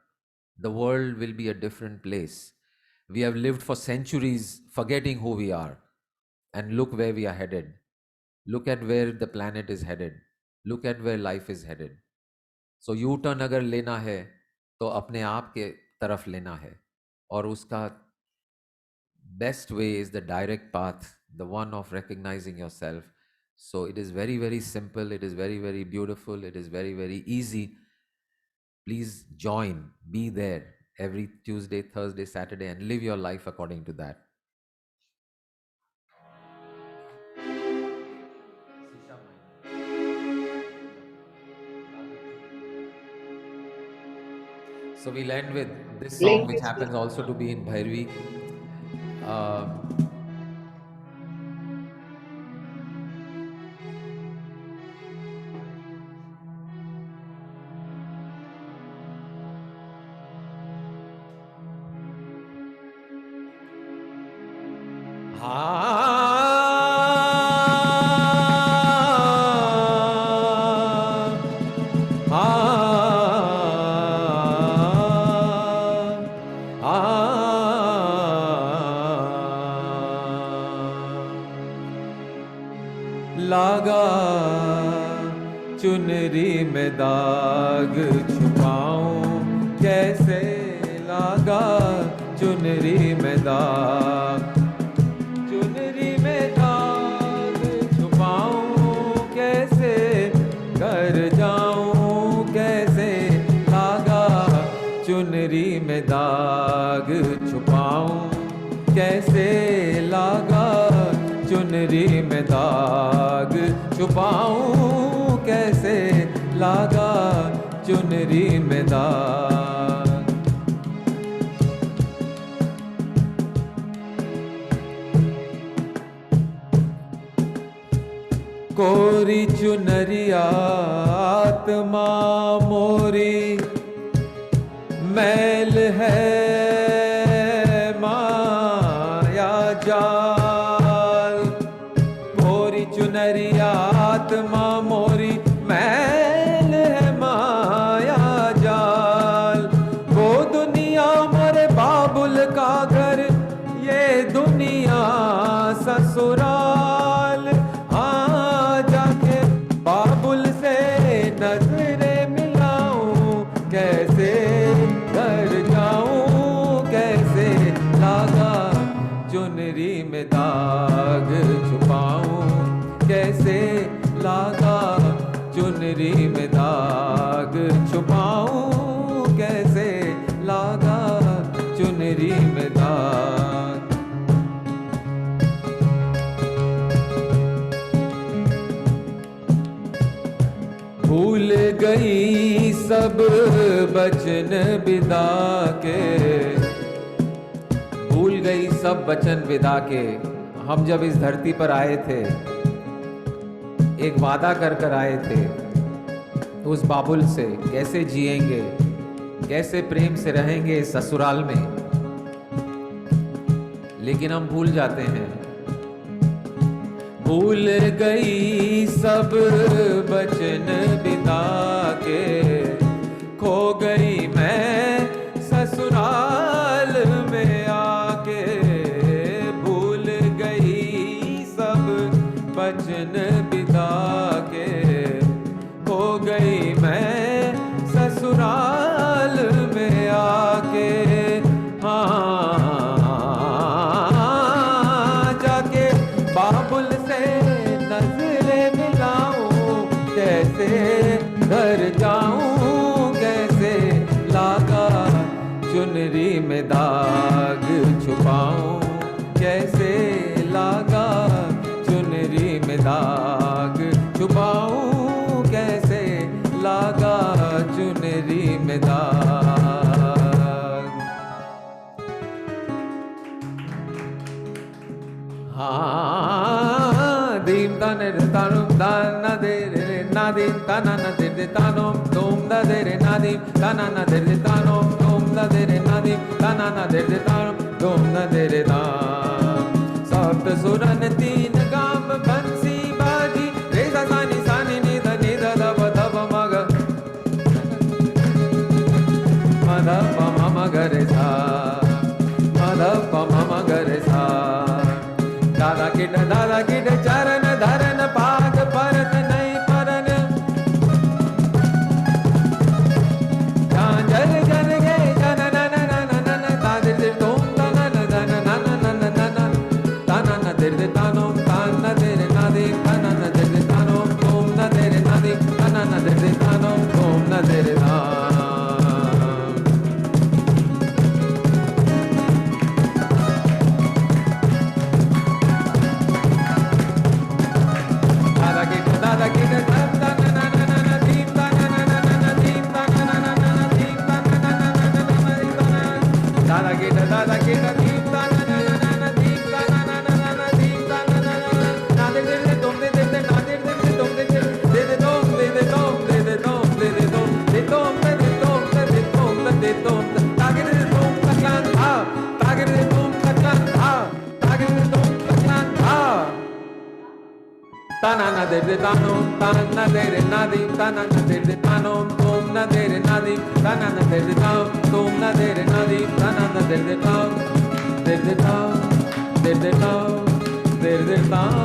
The world will be a different place. We have lived for centuries forgetting who we are. And look where we are headed. Look at where the planet is headed. Look at where life is headed. So U-turn अगर लेना है तो अपने आप के तरफ लेना है. और उसका best way is the direct path, the one of recognizing yourself. So it is very, very simple. It is very, very beautiful. It is very, very easy. Please join, be there every Tuesday, Thursday, Saturday, and live your life according to that. So we'll end with this song, which happens also to be in Bhairavi. लागा चुनरी में दाग छुपाऊं कैसे, लागा चुनरी में दाग, चुनरी में दाग छुपाऊं चुनरी में दाग छुपाऊं कैसे लागा चुनरी में दाग। कोरी चुनरिया आत्मा मोरी मैल है माया जाल। कोरी चुनरिया आत्मा मोरी मैल है माया जाल। वो दुनिया मोरे बाबुल का घर, ये दुनिया ससुराल। हाँ जाके बाबुल से नजरें मिलाऊं कैसे घर जाऊं कैसे लागा चुनरी में दाग छुपाऊं कैसे लागा चुनरी में दाग छुपाऊं कैसे लागा चुनरी में दाग। भूल गई सब बचन विदा के, भूल गई सब वचन विदा के। हम जब इस धरती पर आए थे एक वादा कर कर आए थे उस बाबुल से, कैसे जिएंगे कैसे प्रेम से रहेंगे इस ससुराल में, लेकिन हम भूल जाते हैं। भूल गई सब बचन विदा के, खो गई मैं ससुराल में आके। भूल गई सब बचन विदा के, खो गई मैं ससुराल में आके। हाँ जाके बाबुल से नजरें मिलाऊं कैसे घर जाऊं कैसे लागा चुनरी में दाग छुपाऊं कैसे लागा चुनरी में दाग छुपाऊं कैसे लागा चुनरी में दाग। हाँ दीम तने तानुम दाना दे रे नादीम ताना न दे दे तानुम तुम दा दे रे नादीम ताना न दे दे तानुम तुम दा दे रे नादीम ताना न दे दे तानुम तुम न दे रे दाम। सप्त सुरन तीन गाम बंसी बाजी रे सा सानी सानी नी ध नी ध ध प ध प म ग म ध प म म ग रे सा म ध प म म ग रे सा। दादा किड चरण धरन पाग परत नहीं परन। जल जल गे जन नन नन नन तादिर दिर तोम तन नन नन नन नन तन न दिर दे तानो तन न दिर नादि तन न दिर दे तानो तोम न दिर नादि तन न दिर दे तानो तोम न दिर ना। दादा की दा दा ना ना ना ना ना दीप दा ना ना ना ना ना दीप दा ना ना ना ना दीप दा ना ना ना ना ना दादा की दा दीप दा ना ना ना ना दीप दा ना ना ना ना दीप दा ना ना ना ना दे दे तुम दे दे ना दे दे तुम दे दे तुम दे दे तुम दे दे तुम दे दे तुम दे तुम दे दे तुम दे दे तुम दे तुम तागे दे तुम कलान आ तागे दे तुम कलान आ तागे दे तुम कलान आ। ताना ना दे दे तानो ताना दे रे नादी ताना ना दे दे तानो तुम ना दे रे नादी ताना ना दे दे ताओ तुम ना दे रे नादी ताना ना दे दे ताओ दे दे ताओ दे दे ताओ दे दे ताओ।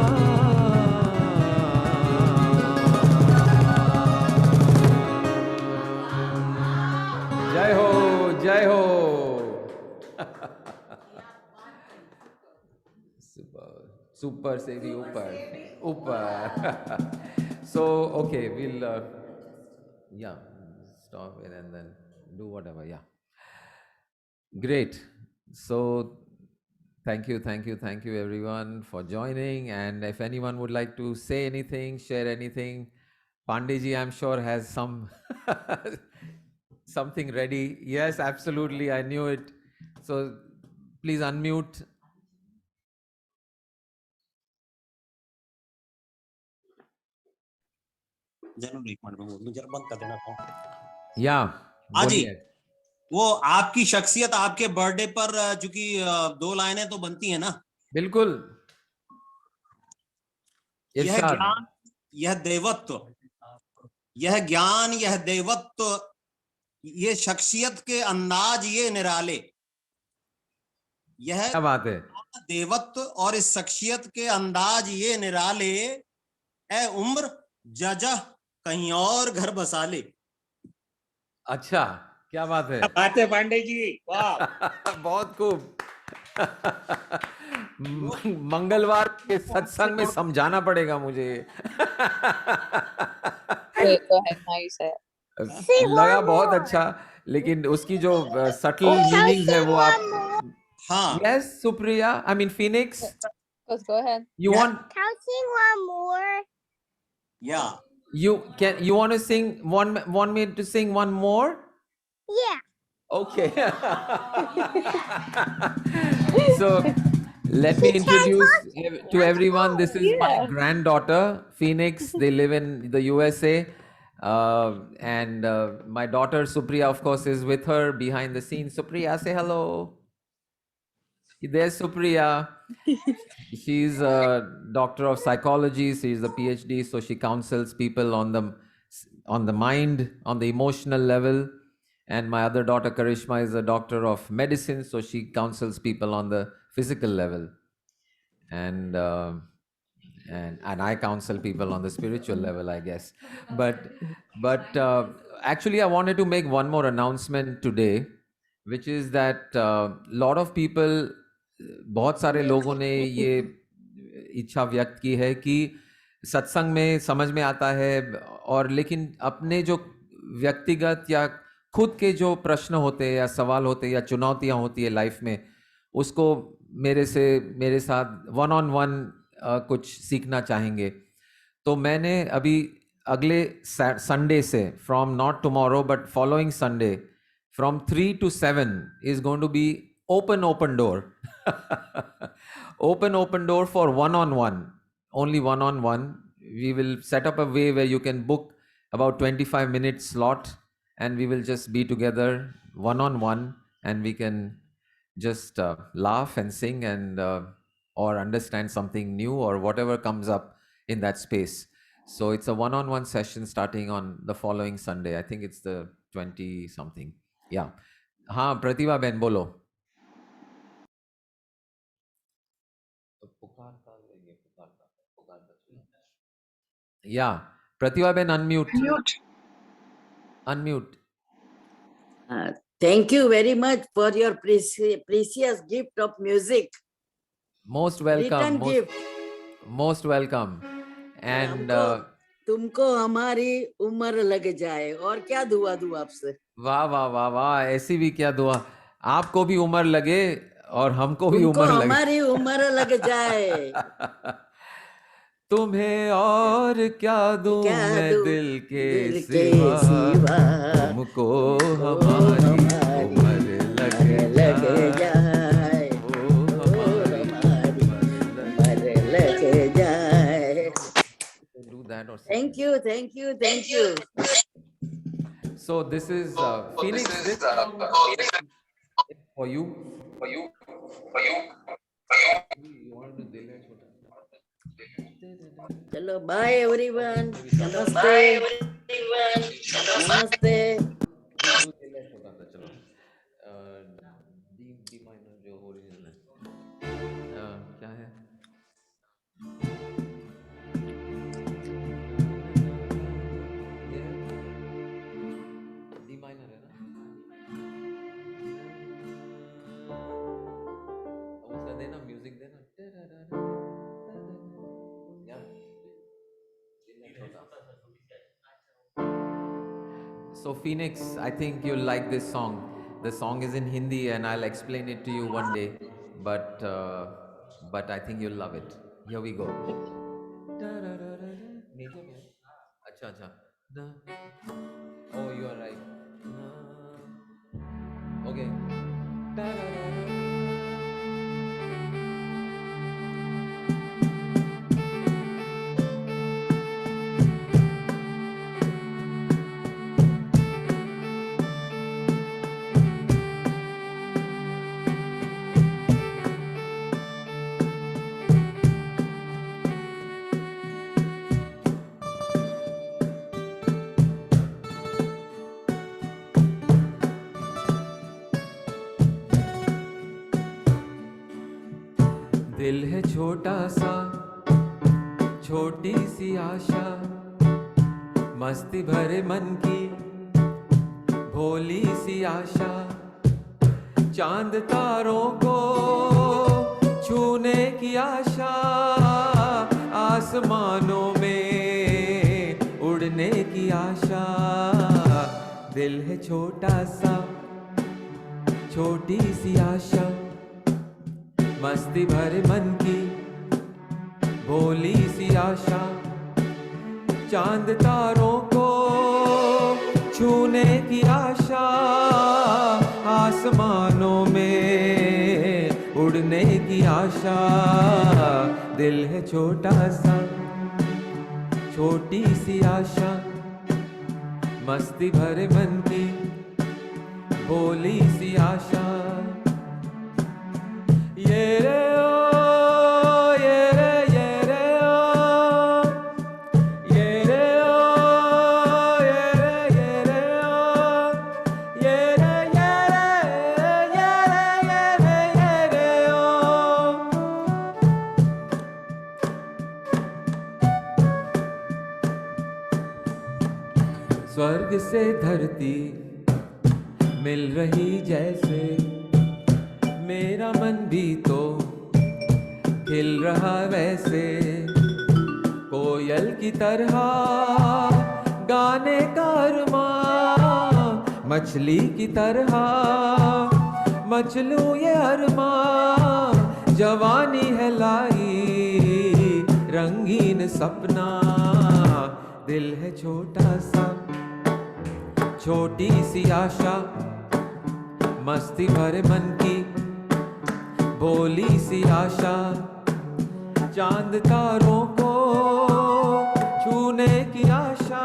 जय हो जय हो। सुपर से भी ऊपर ऊपर। So okay, we'll yeah stop it and then do whatever. Yeah, great. So Thank you, everyone, for joining. And if anyone would like to say anything, share anything, Pandeyji, I'm sure has some something ready. Yes, absolutely. I knew it. So please unmute. जरूर, एक minute में बोल दूं, जरा बंद कर देना phone. Yeah, हाँ जी, बोलिए। वो आपकी शख्सियत आपके बर्थडे पर चूंकि 2 लाइनें तो बनती है ना। बिल्कुल। यह इरशाद। ज्ञान, यह देवत्व, यह ज्ञान, यह देवत्व, ये शख्सियत के अंदाज ये निराले, यह क्या बात है। देवत्व और इस शख्सियत के अंदाज ये निराले, ए उम्र जजा कहीं और घर बसा ले। अच्छा, क्या बात है। बात है पांडे जी, वाह। बहुत खूब। मंगलवार के सत्संग में समझाना पड़ेगा मुझे। तो है, नाइस है। लगा बहुत अच्छा, लेकिन उसकी जो सटल मीनिंग्स है वो आप। हाँ, yes Supriya, I mean Phoenix, Let's go ahead. you want Can I sing one more? या you want to sing want me to sing one more? Yeah. Okay. So let me introduce to everyone. This is my granddaughter, Phoenix. They live in the USA. And my daughter, Supriya, of course, is with her behind the scenes. Supriya, say hello. There's Supriya. She's a doctor of psychology. She's a PhD. So she counsels people on the mind, on the emotional level. And my other daughter, Karishma, is a doctor of medicine. So she counsels people on the physical level. And I counsel people on the spiritual level, I guess. But actually, I wanted to make one more announcement today, which is that lot of people, बहुत सारे लोगों ने ये इच्छा व्यक्त की है कि सत्संग में समझ में आता है, और लेकिन अपने जो व्यक्तिगत या खुद के जो प्रश्न होते हैं या सवाल होते हैं या चुनौतियां होती है लाइफ में, उसको मेरे साथ वन ऑन वन कुछ सीखना चाहेंगे। तो मैंने अभी अगले संडे से, from not tomorrow but following Sunday, from 3 to 7 is going to be open door. open door for one-on-one, only one-on-one. We will set up a way where you can book about 25 minutes slot, and we will just be together one-on-one, and we can just laugh and sing and or understand something new or whatever comes up in that space. So it's a one-on-one session starting on the following Sunday. I think it's the 20 something. Yeah. हाँ प्रतिभा बहन बोलो। Yeah, प्रतिभा बहन unmute. Unmute. Thank you very much for your precious gift of music. Most welcome. Return gift. Most welcome. And तुमको हमारी उम्र लग जाए, और क्या दुआ दूं आपसे। वाह वाह वाह वाह, ऐसी भी क्या दुआ। आपको भी उम्र लगे और हमको भी उम्र लगे, हमारी उम्र लग जाए। तुम्हें और क्या दूं मैं दिल के सिवा, तुमको हमारी उम्र लग जाए, हमारी उम्र लग जाए। Thank you. So this is Phoenix. This for you. चलो बाय एवरीवन, नमस्ते। डी माइनर जो ओरिजिनल है क्या है? डी माइनर है ना, उसका देना, म्यूजिक देना। So Phoenix, I think you'll like this song. The song is in Hindi and I'll explain it to you one day. but I think you'll love it. Here we go. नीचे क्या है? अच्छा अच्छा. Oh, you are right. Okay. दिल है छोटा सा, छोटी सी आशा, मस्ती भरे मन की भोली सी आशा, चांद तारों को छूने की आशा, आसमानों में उड़ने की आशा. दिल है छोटा सा, छोटी सी आशा, मस्ती भरे मन की भोली सी आशा, चांद तारों को छूने की आशा, आसमानों में उड़ने की आशा. दिल है छोटा सा, छोटी सी आशा, मस्ती भरे मन की भोली सी आशा. ये रे ओ, ये रे, ये रे ओ, ये रे ओ, ये रे, ये रे ओ, ये रे, ये रे, ये रे, ये रे, ये रे ओ. स्वर्ग से धरती मिल रही जैसे, मेरा मन भी तो खिल रहा वैसे, कोयल की तरह गाने का अरमां, मछली की तरह मचलूं ये अरमां, जवानी है लाई रंगीन सपना. दिल है छोटा सा, छोटी सी आशा, मस्ती भरे मन की भोली सी आशा, चांद तारों को छूने की आशा,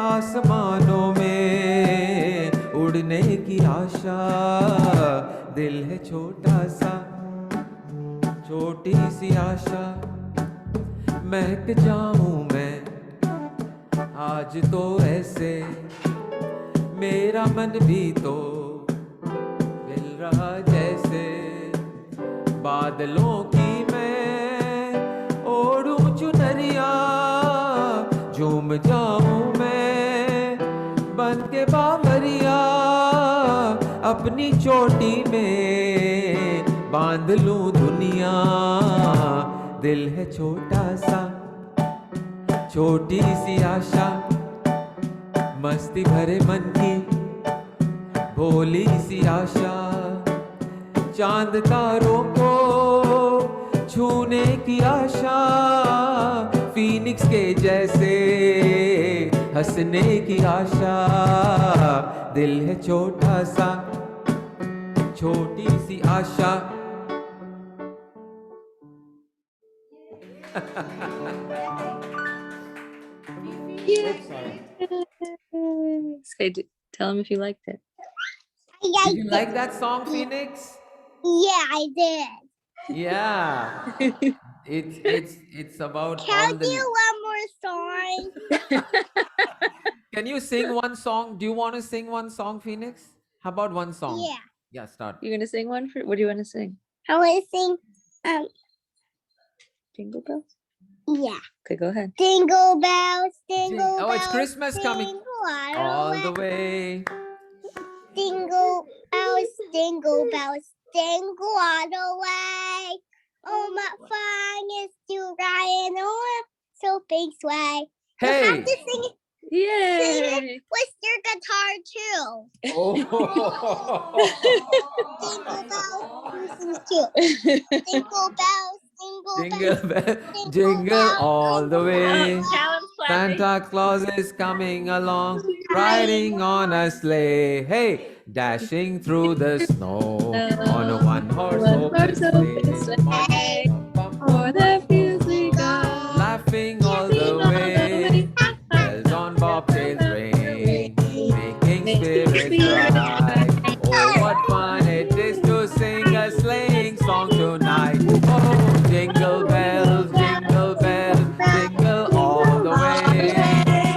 आसमानों में उड़ने की आशा. दिल है छोटा सा, छोटी सी आशा, महक जाऊं मैं आज तो ऐसे, मेरा मन भी तो हिल रहा जैसे, बादलों की मैं ओढ़ूं चुनरिया, झूम जाऊं मैं बन के बावरिया, अपनी चोटी में बांध लूं दुनिया. दिल है छोटा सा, छोटी सी आशा, मस्ती भरे मन की भोली सी आशा, चांद तारों को छूने की आशा, फीनिक्स के जैसे हंसने की आशा. दिल है छोटा सा, छोटी सी आशा. Say, tell him if you liked it. Did you like that song, Phoenix? Yeah, I did. Yeah. It's about all Can the. you one more song? Can you sing one song? Do you want to sing one song, Phoenix? How about one song? Yeah. Yeah, start. You're gonna sing one for? What do you want to sing? I want to sing. Jingle bells. Yeah. Okay, go ahead. Jingle bells, jingle bells. Oh, it's Christmas coming. Jingle All the way. Jingle bells, jingle all the way. Oh, what fun is to ride in a so big sleigh. You Hey. have to sing it. Yay! With your guitar too. Oh. Jingle bells, too. Jingle bells, jingle Jingle bells. bell, jingle all the way. Callum's clapping. Santa Claus is coming along, riding on a sleigh. Hey, dashing through the snow on a one-horse open sleigh. For the fields we go. Laughing all the way, bells on bobtails ring, making spirits bright. Oh, what fun it is to sing a sleighing song tonight. Oh, jingle bells, jingle all the way.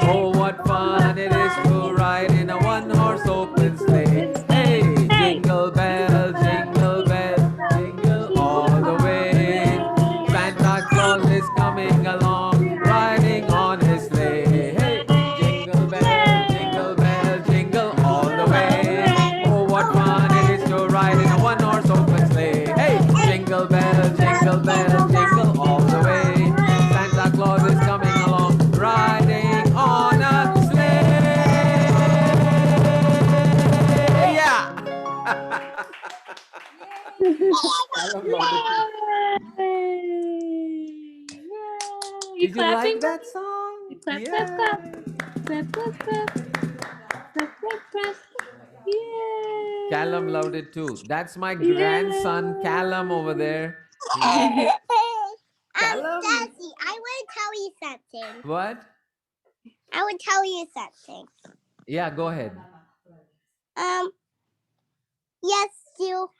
Oh, what fun it is to ride in a one-horse open sleigh. Hey, jingle bells, jingle all the way. Santa Claus is coming along, riding on his sleigh. Hey, jingle all the way. Oh, what fun it is to ride in a one-horse open sleigh. Hey, jingle bells, jingle all the way. Santa Claus is coming along, riding on a sleigh. Yeah. You Did you clapping? like that song? Clap, clap, clap. Clap, clap, clap. Clap, clap, clap. Yay! Callum loved it too. That's my grandson, Callum, over there. Callum? Sassy, I would tell you something. What? I would tell you something. Yeah, go ahead. Yes, you.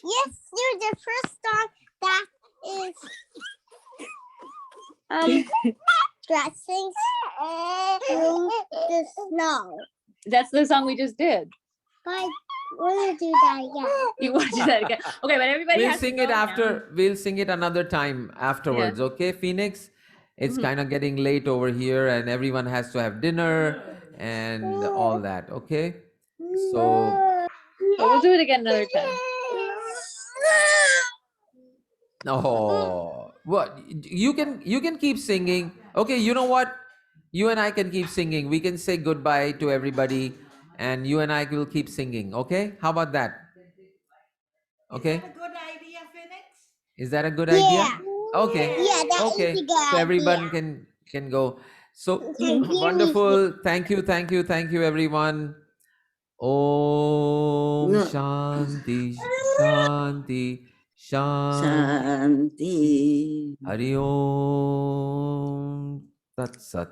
Yes, you're the first song that is dressing through the snow. That's the song we just did. But I want to do that again. You want to do that again? Okay, but everybody We'll has to sing go it now. after. We'll sing it another time afterwards. Okay, Phoenix? It's kind of getting late over here and everyone has to have dinner and all that. Okay? So, But we'll do it again another time. oh, what? You can keep singing. Okay, you know what? You and I can keep singing. We can say goodbye to everybody and you and I will keep singing. Okay? How about that? Okay? Good idea, Phoenix. Is that a good Yeah. idea? Okay. Yeah, that is Okay. a good So everyone idea. can go. So Can hear me. wonderful. Thank you, everyone. Om No. Shanti Shanti Shanti. Shanti. Hari Om Tat Sat.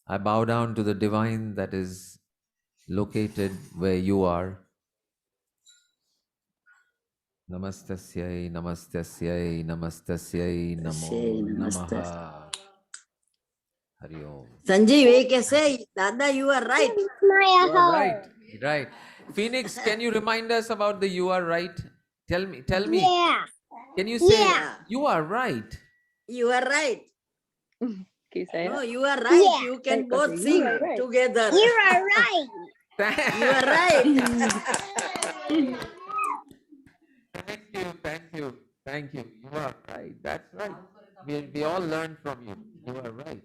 I bow down to the divine that is located where you are. Namastasyai, namastasyai, namastasyai, namo Namaste. namaha. Hari Om. Sanjeev, we can say, Dada, you are right. Maya You are right, right. Phoenix, can you remind us about the "you are right"? Tell me. Yeah. Can you say Yeah. "you are right"? You are right. Can you say No, it? you are right. Yeah. You can Okay, both you sing are right. together. You are right. You are right. Thank you. You are right. That's right. We all learned from you. You are right.